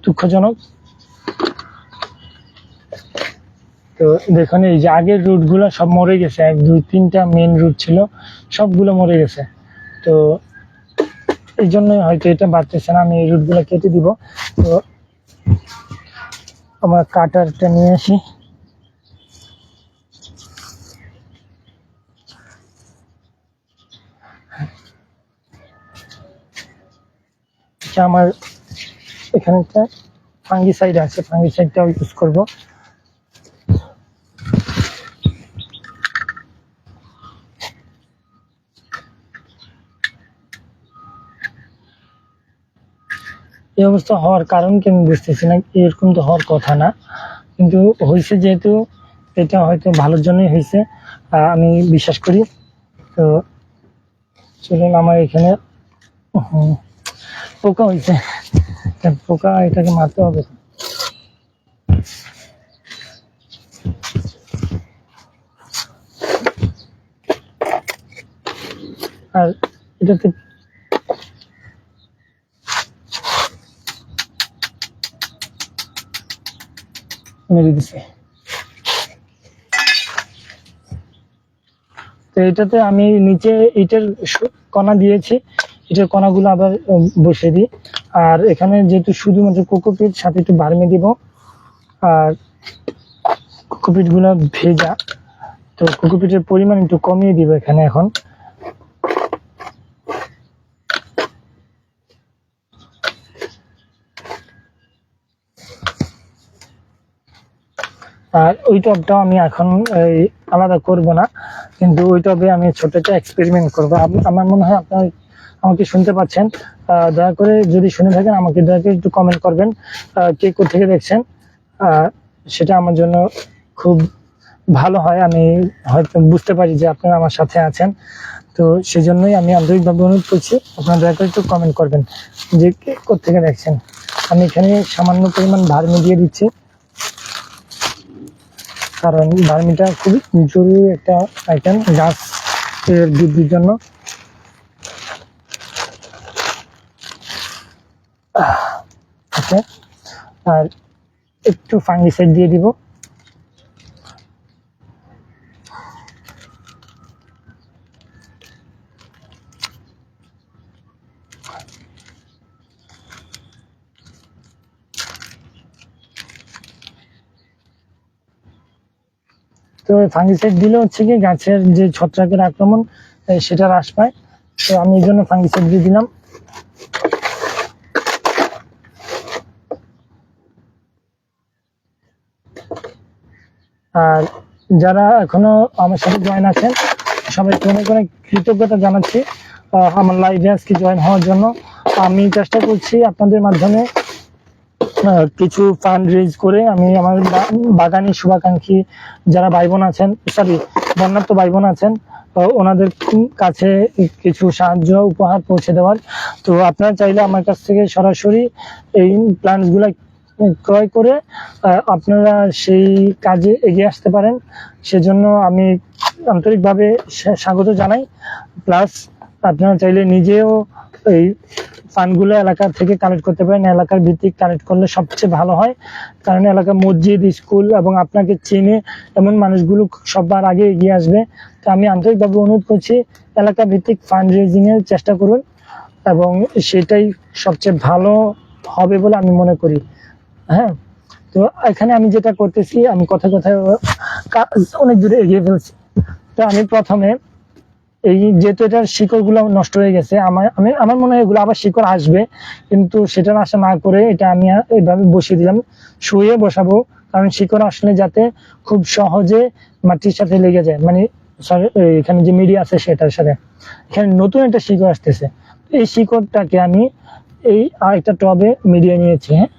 দুঃখজনক। তো দেখুন এই যে আগের রুট গুলো সব মরে গেছে, 1, 2, 3টা মেন রুট ছিল, সবগুলো মরে গেছে। তো এই জন্যই হয়তো এটা বাড়তেছে না। আমি এই রুট গুলো কেটে দিব। তো আমার কাটারটা নিয়ে আসি। আমার এখানে একটা ফাঙ্গিসাইড আছে, ফাঙ্গিসাইডটাও ইউজ করব। এই অবস্থা হওয়ার কারণ কি আমি বুঝতেছি না, এরকম তো হওয়ার কথা না, কিন্তু হয়েছে যেহেতু এটা হয়তো ভালোর জন্যই হয়েছে আমি বিশ্বাস করি। তো চলুন, আমার এখানে পোকা হয়েছে, পোকা, এটাকে মারতে হবে। আর এটাতে মেরে দিছে। তো এটাতে আমি নিচে ইটের কণা দিয়েছি, ইটের কণাগুলো আবার বসিয়ে দিই। আর এখানে যেহেতু শুধুমাত্র কোকোপিট, সাথে একটু বার্মি দিব। আর কোকোপিট গুলো ভেজা, তো কোকোপিটের পরিমাণ একটু কমিয়ে দিব এখানে এখন। আর ওই টবটাও আমি এখন আলাদা করব না, কিন্তু ওই টবে আমি ছোট একটা এক্সপেরিমেন্ট করবো। আমার মনে হয় আপনার আমাকে শুনতে পাচ্ছেন। দয়া করে যদি শুনে থাকেন আমাকে দয়া করে একটু কমেন্ট করবেন কে কোথেকে দেখছেন। সেটা আমার জন্য খুব ভালো হয়, আমি হয়তো বুঝতে পারি যে আপনারা আমার সাথে আছেন। তো সেই জন্যই আমি আন্তরিকভাবে অনুরোধ করছি আপনারা দয়া করে একটু কমেন্ট করবেন যে কে কোথেকে দেখছেন। আমি এখানে সামান্য পরিমাণ ভার্মি দিয়ে দিচ্ছি, কারণ ভার্মিটা খুবই জরুরি একটা আইটেম গাছ বৃদ্ধির জন্য। আর একটু ফাঙ্গিসাইড দিয়ে দিব। তো ফাঙ্গিসাইড দিলে হচ্ছে কি গাছের যে ছত্রাকের আক্রমণ সেটা হ্রাস পায়। তো আমি এই জন্য ফাঙ্গিসাইড দিয়ে দিলাম। আর যারা এখনো আমার সাথে জয়েন আছেন সবাইকে অনেক অনেক কৃতজ্ঞতা জানাচ্ছি আমার লাইভে আজকে জয়েন হওয়ার জন্য। আমি চেষ্টা করছি আপনাদের মাধ্যমে কিছু ফান্ড রেজ করে আমি আমার বাগানি শুভাকাঙ্ক্ষী যারা ভাই বোন আছেন, সরি বন্যার্থ ভাই বোন আছেন, ওনাদের কাছে কিছু সাহায্য উপহার পৌঁছে দেওয়ার। তো আপনারা চাইলে আমার কাছ থেকে সরাসরি এই প্ল্যান্টসগুলো ক্রয় করে আপনারা সেই কাজে এগিয়ে আসতে পারেন। সেজন্য আমি আন্তরিকভাবে স্বাগত জানাই। প্লাস আপনারা চাইলে নিজেও এই ফান্ডগুলো এলাকা থেকে কালেক্ট করতে পারেন। এলাকার ভিত্তিক কালেক্ট করলে সবচেয়ে ভালো হয়, কারণ এলাকা মসজিদ, স্কুল এবং আপনাকে চেনে এমন মানুষগুলো সবার আগে এগিয়ে আসবে। তো আমি আন্তরিকভাবে অনুরোধ করছি এলাকা ভিত্তিক ফান্ড রেজিং এর চেষ্টা করুন, এবং সেটাই সবচেয়ে ভালো হবে বলে আমি মনে করি। হ্যাঁ, তো এখানে আমি যেটা করতেছি, আমি কথায় কথায় অনেক দূরে এগিয়ে ফেলছি। তো আমি প্রথমে এই যেহেতু এটার শিকড় গুলো নষ্ট হয়ে গেছে, আমার মনে হয় এগুলো আবার শিকড় আসবে, কিন্তু সেটার আশা না করে এটা আমি এইভাবে বসিয়ে দিলাম। শুয়ে বসাবো, কারণ শিকড় আসলে যাতে খুব সহজে মাটির সাথে লেগে যায়, মানে এখানে যে মিডিয়া আছে সেটার সাথে। এখানে নতুন একটা শিকড় আসতেছে, এই শিকড়টাকে আমি এই আরেকটা টবে মিডিয়া নিয়েছি। হ্যাঁ,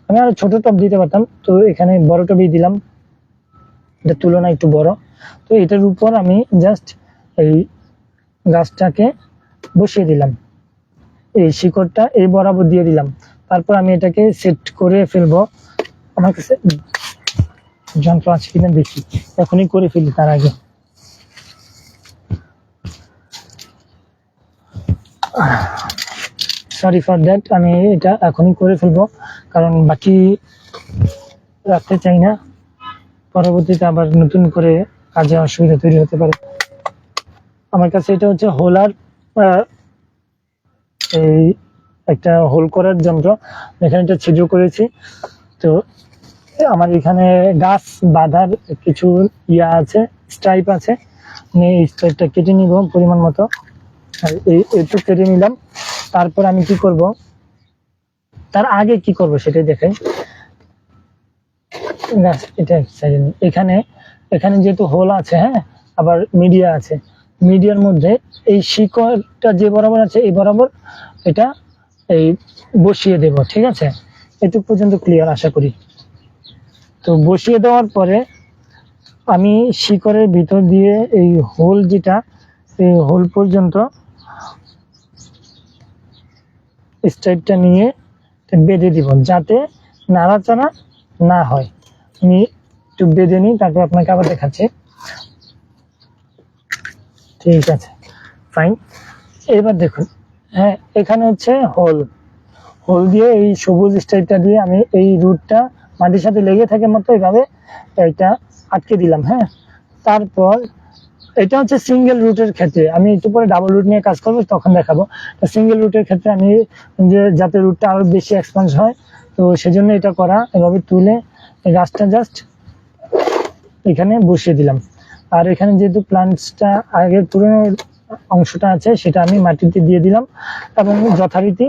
আমি আরো ছোট টব দিতে পারতাম, তো এখানে বড় টবই দিলাম, এটা তুলনায় একটু বড়। তো এটার উপর আমি জাস্ট এই গাছটাকে বসিয়ে দিলাম, এই শিকড়টা এই বরাবর দিয়ে দিলাম। তারপর আমি এটাকে সেট করে ফেলবো। আমার কাছে যন্ত্র আছে কিনা দেখি, এখনই করে ফেলি তার আগে। সরি ফর দ্যাট, আমি এটা এখনই করে ফেলবো, কারণ বাকি রাখতে চাই না, পরবর্তীতে আবার নতুন করে কাজে অসুবিধা তৈরি হতে পারে। আমার কাছে এটা হচ্ছে হোলার, এই একটা হোল করার যন্ত্র, এখানে একটা ছিদ্র করেছি। তো আমার এখানে গাছ বাঁধার কিছু ইয়া আছে, স্ট্রাইপ আছে, আমি এই স্ট্রাইপটা কেটে নিব পরিমাণ মতো। একটু কেটে নিলাম। তারপর আমি কি করব, তার আগে কি করব সেটাই দেখাই। গাছ এটা এখানে এখানে যেহেতু হোল আছে, হ্যাঁ, আবার মিডিয়া আছে, মিডিয়ার মধ্যে এই শিকড়টা যে বরাবর আছে এই বরাবর এটা এই বসিয়ে দেব। ঠিক আছে, এটুকু পর্যন্ত ক্লিয়ার আশা করি। তো বসিয়ে দেওয়ার পরে আমি শিকড়ের ভিতর দিয়ে এই হোল যেটা, এই হোল পর্যন্ত স্ট্রাইপটা নিয়ে বেঁধে দিব, যাতে নাড়াচাড়া না হয়। আমি একটু বেঁধে নিই, তারপর আপনাকে আবার দেখাচ্ছি। ঠিক আছে, ফাইন। এবার দেখুন, হ্যাঁ, এখানে হচ্ছে হোল, হোল দিয়ে এই সবুজ স্ট্রাইপটা দিয়ে আমি এই রুটটা মাটির সাথে লেগে থাকে মতো এইভাবে এটা আটকে দিলাম। হ্যাঁ, তারপর এটা হচ্ছে সিঙ্গেল রুটের ক্ষেত্রে, আমি একটু পরে ডাবল রুট নিয়ে কাজ করবো তখন দেখাবো। সিঙ্গেল রুটের ক্ষেত্রে আমি যে যাতে রুটটা আরো বেশি এক্সপান্স হয়, তো সেজন্য এটা করা। এভাবে তুলে গাছটা জাস্ট এখানে বসিয়ে দিলাম। আর এখানে যেহেতু প্লান্টসটা আগের পুরনো অংশটা আছে সেটা আমি মাটিতে দিয়ে দিলাম, এবং যথারীতি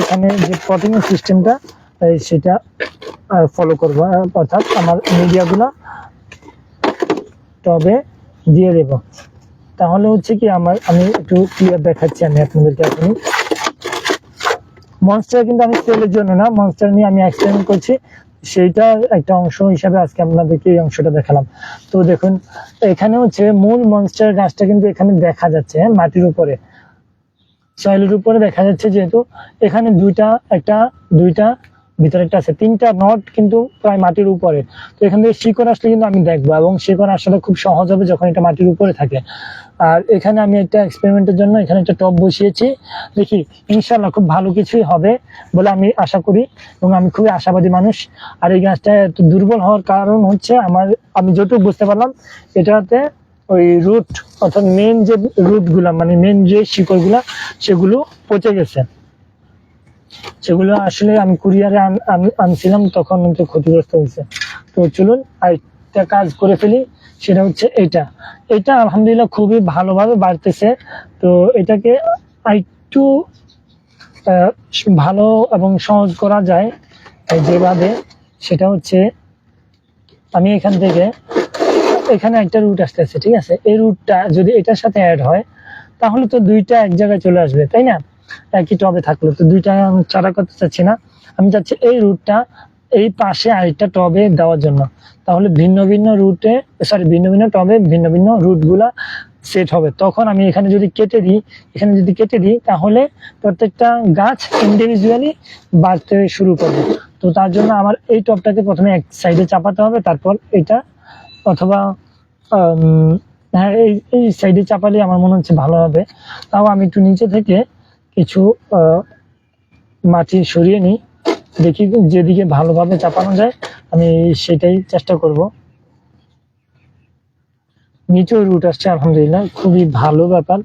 এখানে যে পটিং সিস্টেমটা সেটা ফলো করবো, অর্থাৎ আমার মিডিয়াগুলো টবে দিয়ে দেব। তাহলে হচ্ছে কি আমি একটু ক্লিয়ার দেখাচ্ছি আমি আপনাদেরকে। এখন মনস্টার কিন্তু আমি সেলের জন্য না, মনস্টার নিয়ে আমি এক্সপেরিমেন্ট করছি, সেইটা একটা অংশ হিসাবে আজকে আপনাদেরকে এই অংশটা দেখালাম। তো দেখুন এখানে হচ্ছে মূল মনস্টার গাছটা কিন্তু এখানে দেখা যাচ্ছে, মাটির উপরে সয়েলের উপরে দেখা যাচ্ছে, যেহেতু এখানে দুইটা ভিতরে একটা আছে, তিনটা নট কিন্তু প্রায় মাটির উপরে। তো এখান থেকে শিকড় আসলে কিন্তু আমি দেখবো, এবং শিকড় আসলে খুব সহজ হবে যখন এটা মাটির উপরে থাকে। আর এখানে আমি একটা এক্সপেরিমেন্টের জন্য এখানে একটা টব বসিয়েছি, দেখি ইনশাল্লাহ খুব ভালো কিছুই হবে বলে আমি আশা করি, এবং আমি খুবই আশাবাদী মানুষ। আর এই গাছটা এত দুর্বল হওয়ার কারণ হচ্ছে আমি যতটুকু বুঝতে পারলাম, এটাতে ওই রুট অর্থাৎ মেন যে রুট গুলা, মানে মেন যে শিকড় গুলা সেগুলো পচে গেছে। সেগুলো আসলে আমি কুরিয়ারে আনছিলাম, তখন তো ক্ষতিগ্রস্ত হয়েছে। তো চলুন আরেকটা কাজ করে ফেলি, সেটা হচ্ছে এটা আলহামদুলিল্লাহ খুবই ভালোভাবে বাড়তেছে। তো এটাকে আরেকটু ভালো এবং সহজ করা যায় যেভাবে, সেটা হচ্ছে আমি এখানে একটা রুট আসতেছে, ঠিক আছে, এই রুটটা যদি এটার সাথে অ্যাড হয় তাহলে তো দুইটা এক জায়গায় চলে আসবে, তাই না? একই টবে থাকলো, তো দুইটা আমি চারা করতে চাচ্ছি না, আমি চাচ্ছি এই রুটটা এই পাশে আরেকটা টবে দেওয়ার জন্য। তাহলে ভিন্ন ভিন্ন টবে ভিন্ন ভিন্ন রুট গুলা সেট হবে। তখন আমি এখানে যদি কেটে দিই তাহলে প্রত্যেকটা গাছ ইন্ডিভিজুয়ালি বাড়তে শুরু করবে। তো তার জন্য আমার এই টবটাকে প্রথমে এক সাইডে চাপাতে হবে, তারপর এটা, অথবা হ্যাঁ এই সাইডে চাপালে আমার মনে হচ্ছে ভালো হবে। তাও আমি একটু নিচে থেকে কিছু মাটি সরিয়ে নিই, দেখি যেদিকে ভালোভাবে চাপানো যায় আমি সেটাই চেষ্টা করব। নিচেও রুট আসছে আলহামদুলিল্লাহ, খুবই ভালো ব্যাপার।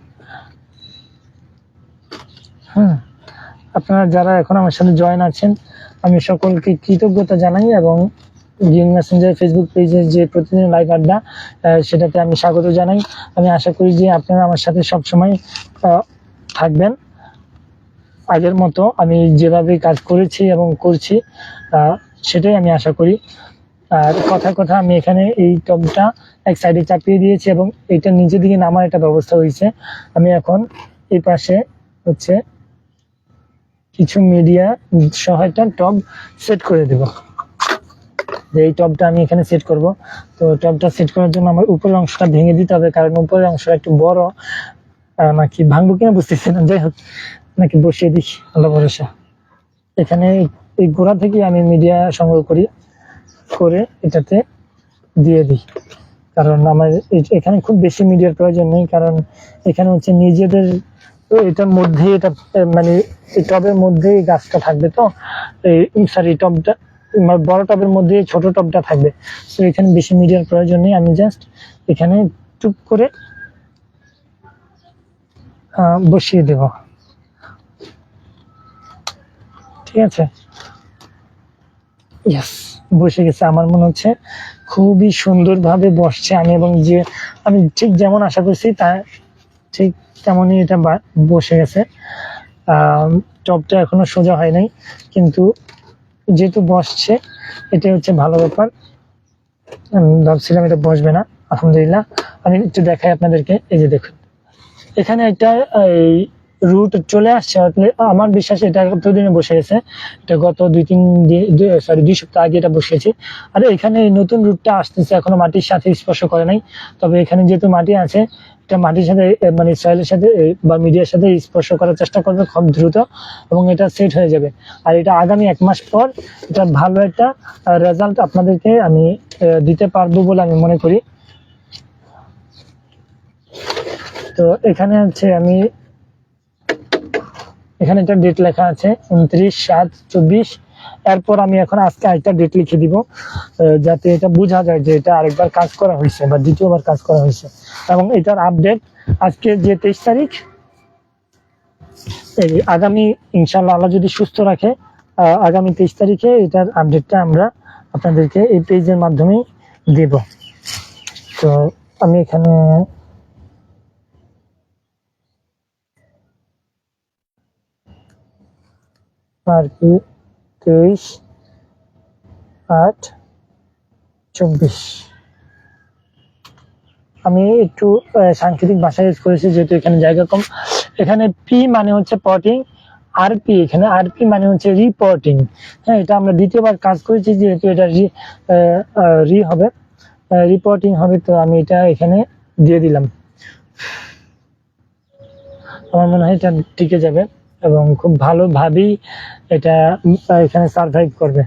আপনারা যারা এখন আমার সাথে জয়েন আছেন আমি সকলকে কৃতজ্ঞতা জানাই, এবং গ্রিন মেসেঞ্জার ফেসবুক পেজে যে প্রতিদিন লাইভ আড্ডা সেটাতে আমি স্বাগত জানাই। আমি আশা করি যে আপনারা আমার সাথে সবসময় থাকবেন আগের মতো, আমি যেভাবে কাজ করেছি এবং করছি সেটাই আমি আশা করি। আর কথা আমি এখানে এই টবটা এক সাইডে চাপিয়ে দিয়েছি, এবং এটা নিচের দিকে নামার একটা ব্যবস্থা হয়েছে। আমি এখন এই পাশে হচ্ছে কিছু মিডিয়া সহ একটা টব সেট করে দেব, যে এই টবটা আমি এখানে সেট করব। তো টবটা সেট করার জন্য আমার উপরের অংশটা ভেঙে দিতে হবে, কারণ উপরের অংশটা একটু বড়, নাকি ভাঙবো কিনা বুঝতেছি না, যাই হোক নাকি বসিয়ে দিই আল্লাহ ভরসা। এখানে এই গোড়া থেকে আমি মিডিয়া সংগ্রহ করে এটাতে দিয়ে দিই, কারণ আমার এখানে খুব বেশি মিডিয়ার প্রয়োজন নেই, কারণ এখানে হচ্ছে নিজেদের এটার মধ্যে এটা মানে এই টবের মধ্যে গাছটা থাকবে, তো এই টবটা বড় টবের মধ্যে ছোট টবটা থাকবে, তো এখানে বেশি মিডিয়ার প্রয়োজন নেই। আমি জাস্ট এখানে টুক করে বসিয়ে দেব, ঠিক আছে। ইয়েস, বসে গেছে, আমার মনে হচ্ছে খুবই সুন্দরভাবে বসছে। আমি ঠিক যেমন আশা করছি তা ঠিক তেমনই এটা বসে গেছে। টবটা এখনো সোজা হয় নাই, কিন্তু যেহেতু বসছে এটাই হচ্ছে ভালো ব্যাপার। ভাবছিলাম এটা বসবে না, আলহামদুলিল্লাহ। আমি একটু দেখাই আপনাদেরকে, এই যে দেখুন এখানে একটা এই রুট চলে আসছে, আমার বিশ্বাস এটা এতদিনে বসে গেছে, এটা গত 2 সপ্তাহ আগে এটা বসিয়েছি। আর এখানে এই নতুন রুটটা আসতেছে, এখনো মাটির সাথে স্পর্শ করে নাই, তবে এখানে যেহেতু মাটি আছে এটা মাটির সাথে মানে সয়েলের সাথে বা মিডিয়ার সাথে স্পর্শ করার চেষ্টা করবে খুব দ্রুত, এবং এটা সেট হয়ে যাবে। আর এটা আগামী 1 মাস পর এটা ভালো একটা রেজাল্ট আপনাদেরকে আমি দিতে পারবো বলে আমি মনে করি। তো এখানে হচ্ছে এখানে একটা ডেট লেখা আছে 29/7/24, এরপর আমি এখন আজকে আরেকটা ডেট লিখে দিব, যাতে এটা বোঝা যায় যে এটা আরেকবার কাজ করা হয়েছে বা দ্বিতীয়বার কাজ করা হয়েছে। এবং এটার আপডেট আজকে যে 23 তারিখ, এই আগামী ইনশাল্লাহ আল্লাহ যদি সুস্থ রাখে, আগামী 23 তারিখে এটার আপডেটটা আমরা আপনাদেরকে এই পেজের মাধ্যমে দেব। তো আমি এখানে আর কি 23/8/24 আমি একটু সাংকেতিক ভাষা ইউজ করেছি যেহেতু এখানে জায়গা কম। এখানে পি মানে হচ্ছে পটিং, আরপি এখানে আরপি মানে হচ্ছে রিপোর্টিং। হ্যাঁ, এটা আমরা দ্বিতীয়বার কাজ করেছি যেহেতু এটা রি হবে, রিপোর্টিং হবে। তো আমি এটা এখানে দিয়ে দিলাম, আমার মনে হয় এটা টিকে যাবে এবং খুব ভালোভাবেই এটা এখানে সার্ভাইভ করবে।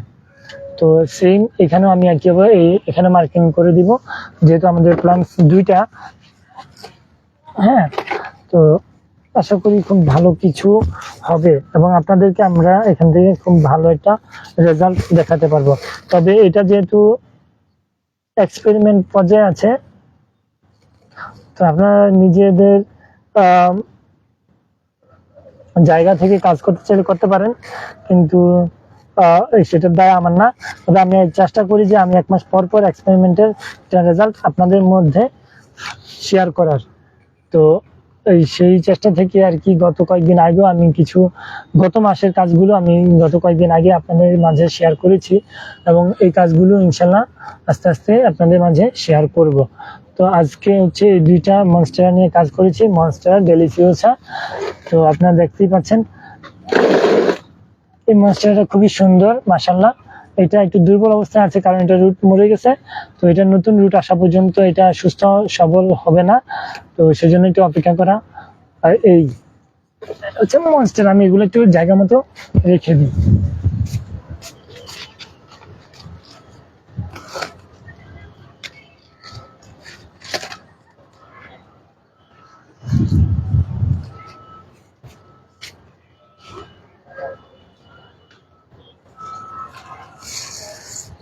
তো সেম এখানেও আমি একইভাবে এখানে মার্কিং করে দিব যেহেতু আমাদের প্ল্যান্স দুইটা। হ্যাঁ, তো আশা করি খুব ভালো কিছু হবে এবং আপনাদেরকে আমরা এখান থেকে খুব ভালো একটা রেজাল্ট দেখাতে পারবো। তবে এটা যেহেতু এক্সপেরিমেন্ট পর্যায়ে আছে, তো আপনারা নিজেদের জায়গা থেকে কাজ করতে চাইলে করতে পারেন, কিন্তু সেটার দায় আমার না। তবে আমি চেষ্টা করি যে আমি 1 মাস পর পর এক্সপেরিমেন্টের রেজাল্ট আপনাদের মধ্যে শেয়ার করার। তো সেই চেষ্টা থেকে আর কি গত কয়েকদিন আগেও আমি কিছু গত মাসের কাজগুলো আমি গত কয়েকদিন আগে আপনাদের মাঝে শেয়ার করেছি এবং এই কাজগুলো ইনশাল্লাহ আস্তে আস্তে আপনাদের মাঝে শেয়ার করব। তো আজকে হচ্ছে এই দুইটা মনস্টেরা নিয়ে কাজ করেছি, মনস্টেরা ডেলিসিওসা। তো আপনারা দেখতেই পাচ্ছেন এই মনস্টেরাটা খুবই সুন্দর মাশাআল্লাহ। এটা একটু দুর্বল অবস্থায় আছে কারণ এটা রুট মরে গেছে। তো এটা নতুন রুট আসা পর্যন্ত এটা সুস্থ সবল হবে না, তো সেজন্য একটু অপেক্ষা করা। আর এই হচ্ছে মনস্টেরা, আমি এগুলো একটু জায়গা মতো রেখে দিই।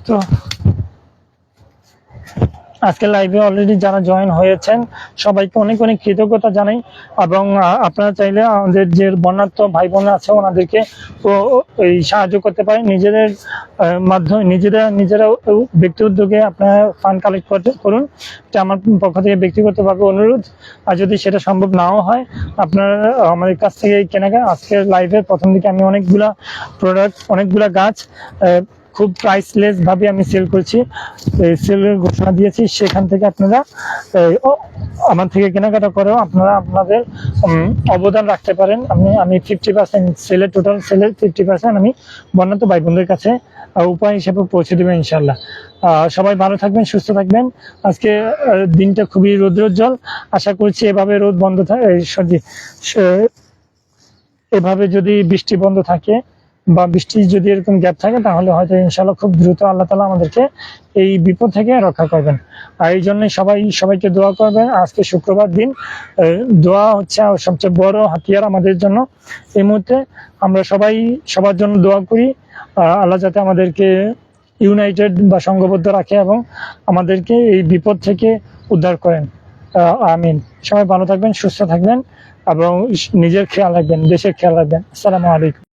তো আজকে লাইভে অলরেডি যারা জয়েন হয়েছেন সবাইকে অনেক অনেক কৃতজ্ঞতা জানাই এবং আপনারা চাইলে আমাদের যে বন্যার্থ ভাই বোনেরা আছে ওনাদেরকে এই সাহায্য করতে পারেন নিজেদের মাধ্যমে। নিজেরা ব্যক্তি উদ্যোগে আপনারা ফান্ড কালেক্ট করুন, এটা আমার পক্ষ থেকে ব্যক্তিগতভাবে অনুরোধ। আর যদি সেটা সম্ভব নাও হয় আপনারা আমাদের কাছ থেকে কেনাকাটা, আজকের লাইভের প্রথম দিকে আমি অনেকগুলা প্রোডাক্ট অনেকগুলা গাছ খুব প্রাইসলেস ভাবে আমি সেল করছি, সেলের ঘোষণা দিয়েছি। সেখান থেকে আপনারা আমার থেকে কেনাকাটা করেও আপনারা আপনাদের অবদান রাখতে পারেন। আমি 50% সেলের, টোটাল সেলের 50% আমি বন্যার্থ ভাই বোনদের কাছে উপায় হিসেবে পৌঁছে দেবেন ইনশাল্লাহ। সবাই ভালো থাকবেন, সুস্থ থাকবেন। আজকে দিনটা খুবই রৌদ্রোজ্জ্বল, আশা করছি এভাবে রোদ বন্ধ থাকে, এভাবে যদি বৃষ্টি বন্ধ থাকে বা বৃষ্টি যদি এরকম গ্যাপ থাকে তাহলে হয়তো ইনশাল্লাহ খুব দ্রুত আল্লাহ তাআলা আমাদেরকে এই বিপদ থেকে রক্ষা করবেন। আর এই জন্যই সবাইকে দোয়া করবেন। আজকে শুক্রবার দিন, দোয়া হচ্ছে সবচেয়ে বড় হাতিয়ার আমাদের জন্য। এই মুহূর্তে আমরা সবাই সবার জন্য দোয়া করি, আল্লাহ যাতে আমাদেরকে ইউনাইটেড বা সংঘবদ্ধ রাখে এবং আমাদেরকে এই বিপদ থেকে উদ্ধার করেন। আমিন। সবাই ভালো থাকবেন, সুস্থ থাকবেন এবং নিজের খেয়াল রাখবেন, দেশের খেয়াল রাখবেন। আসসালামু আলাইকুম।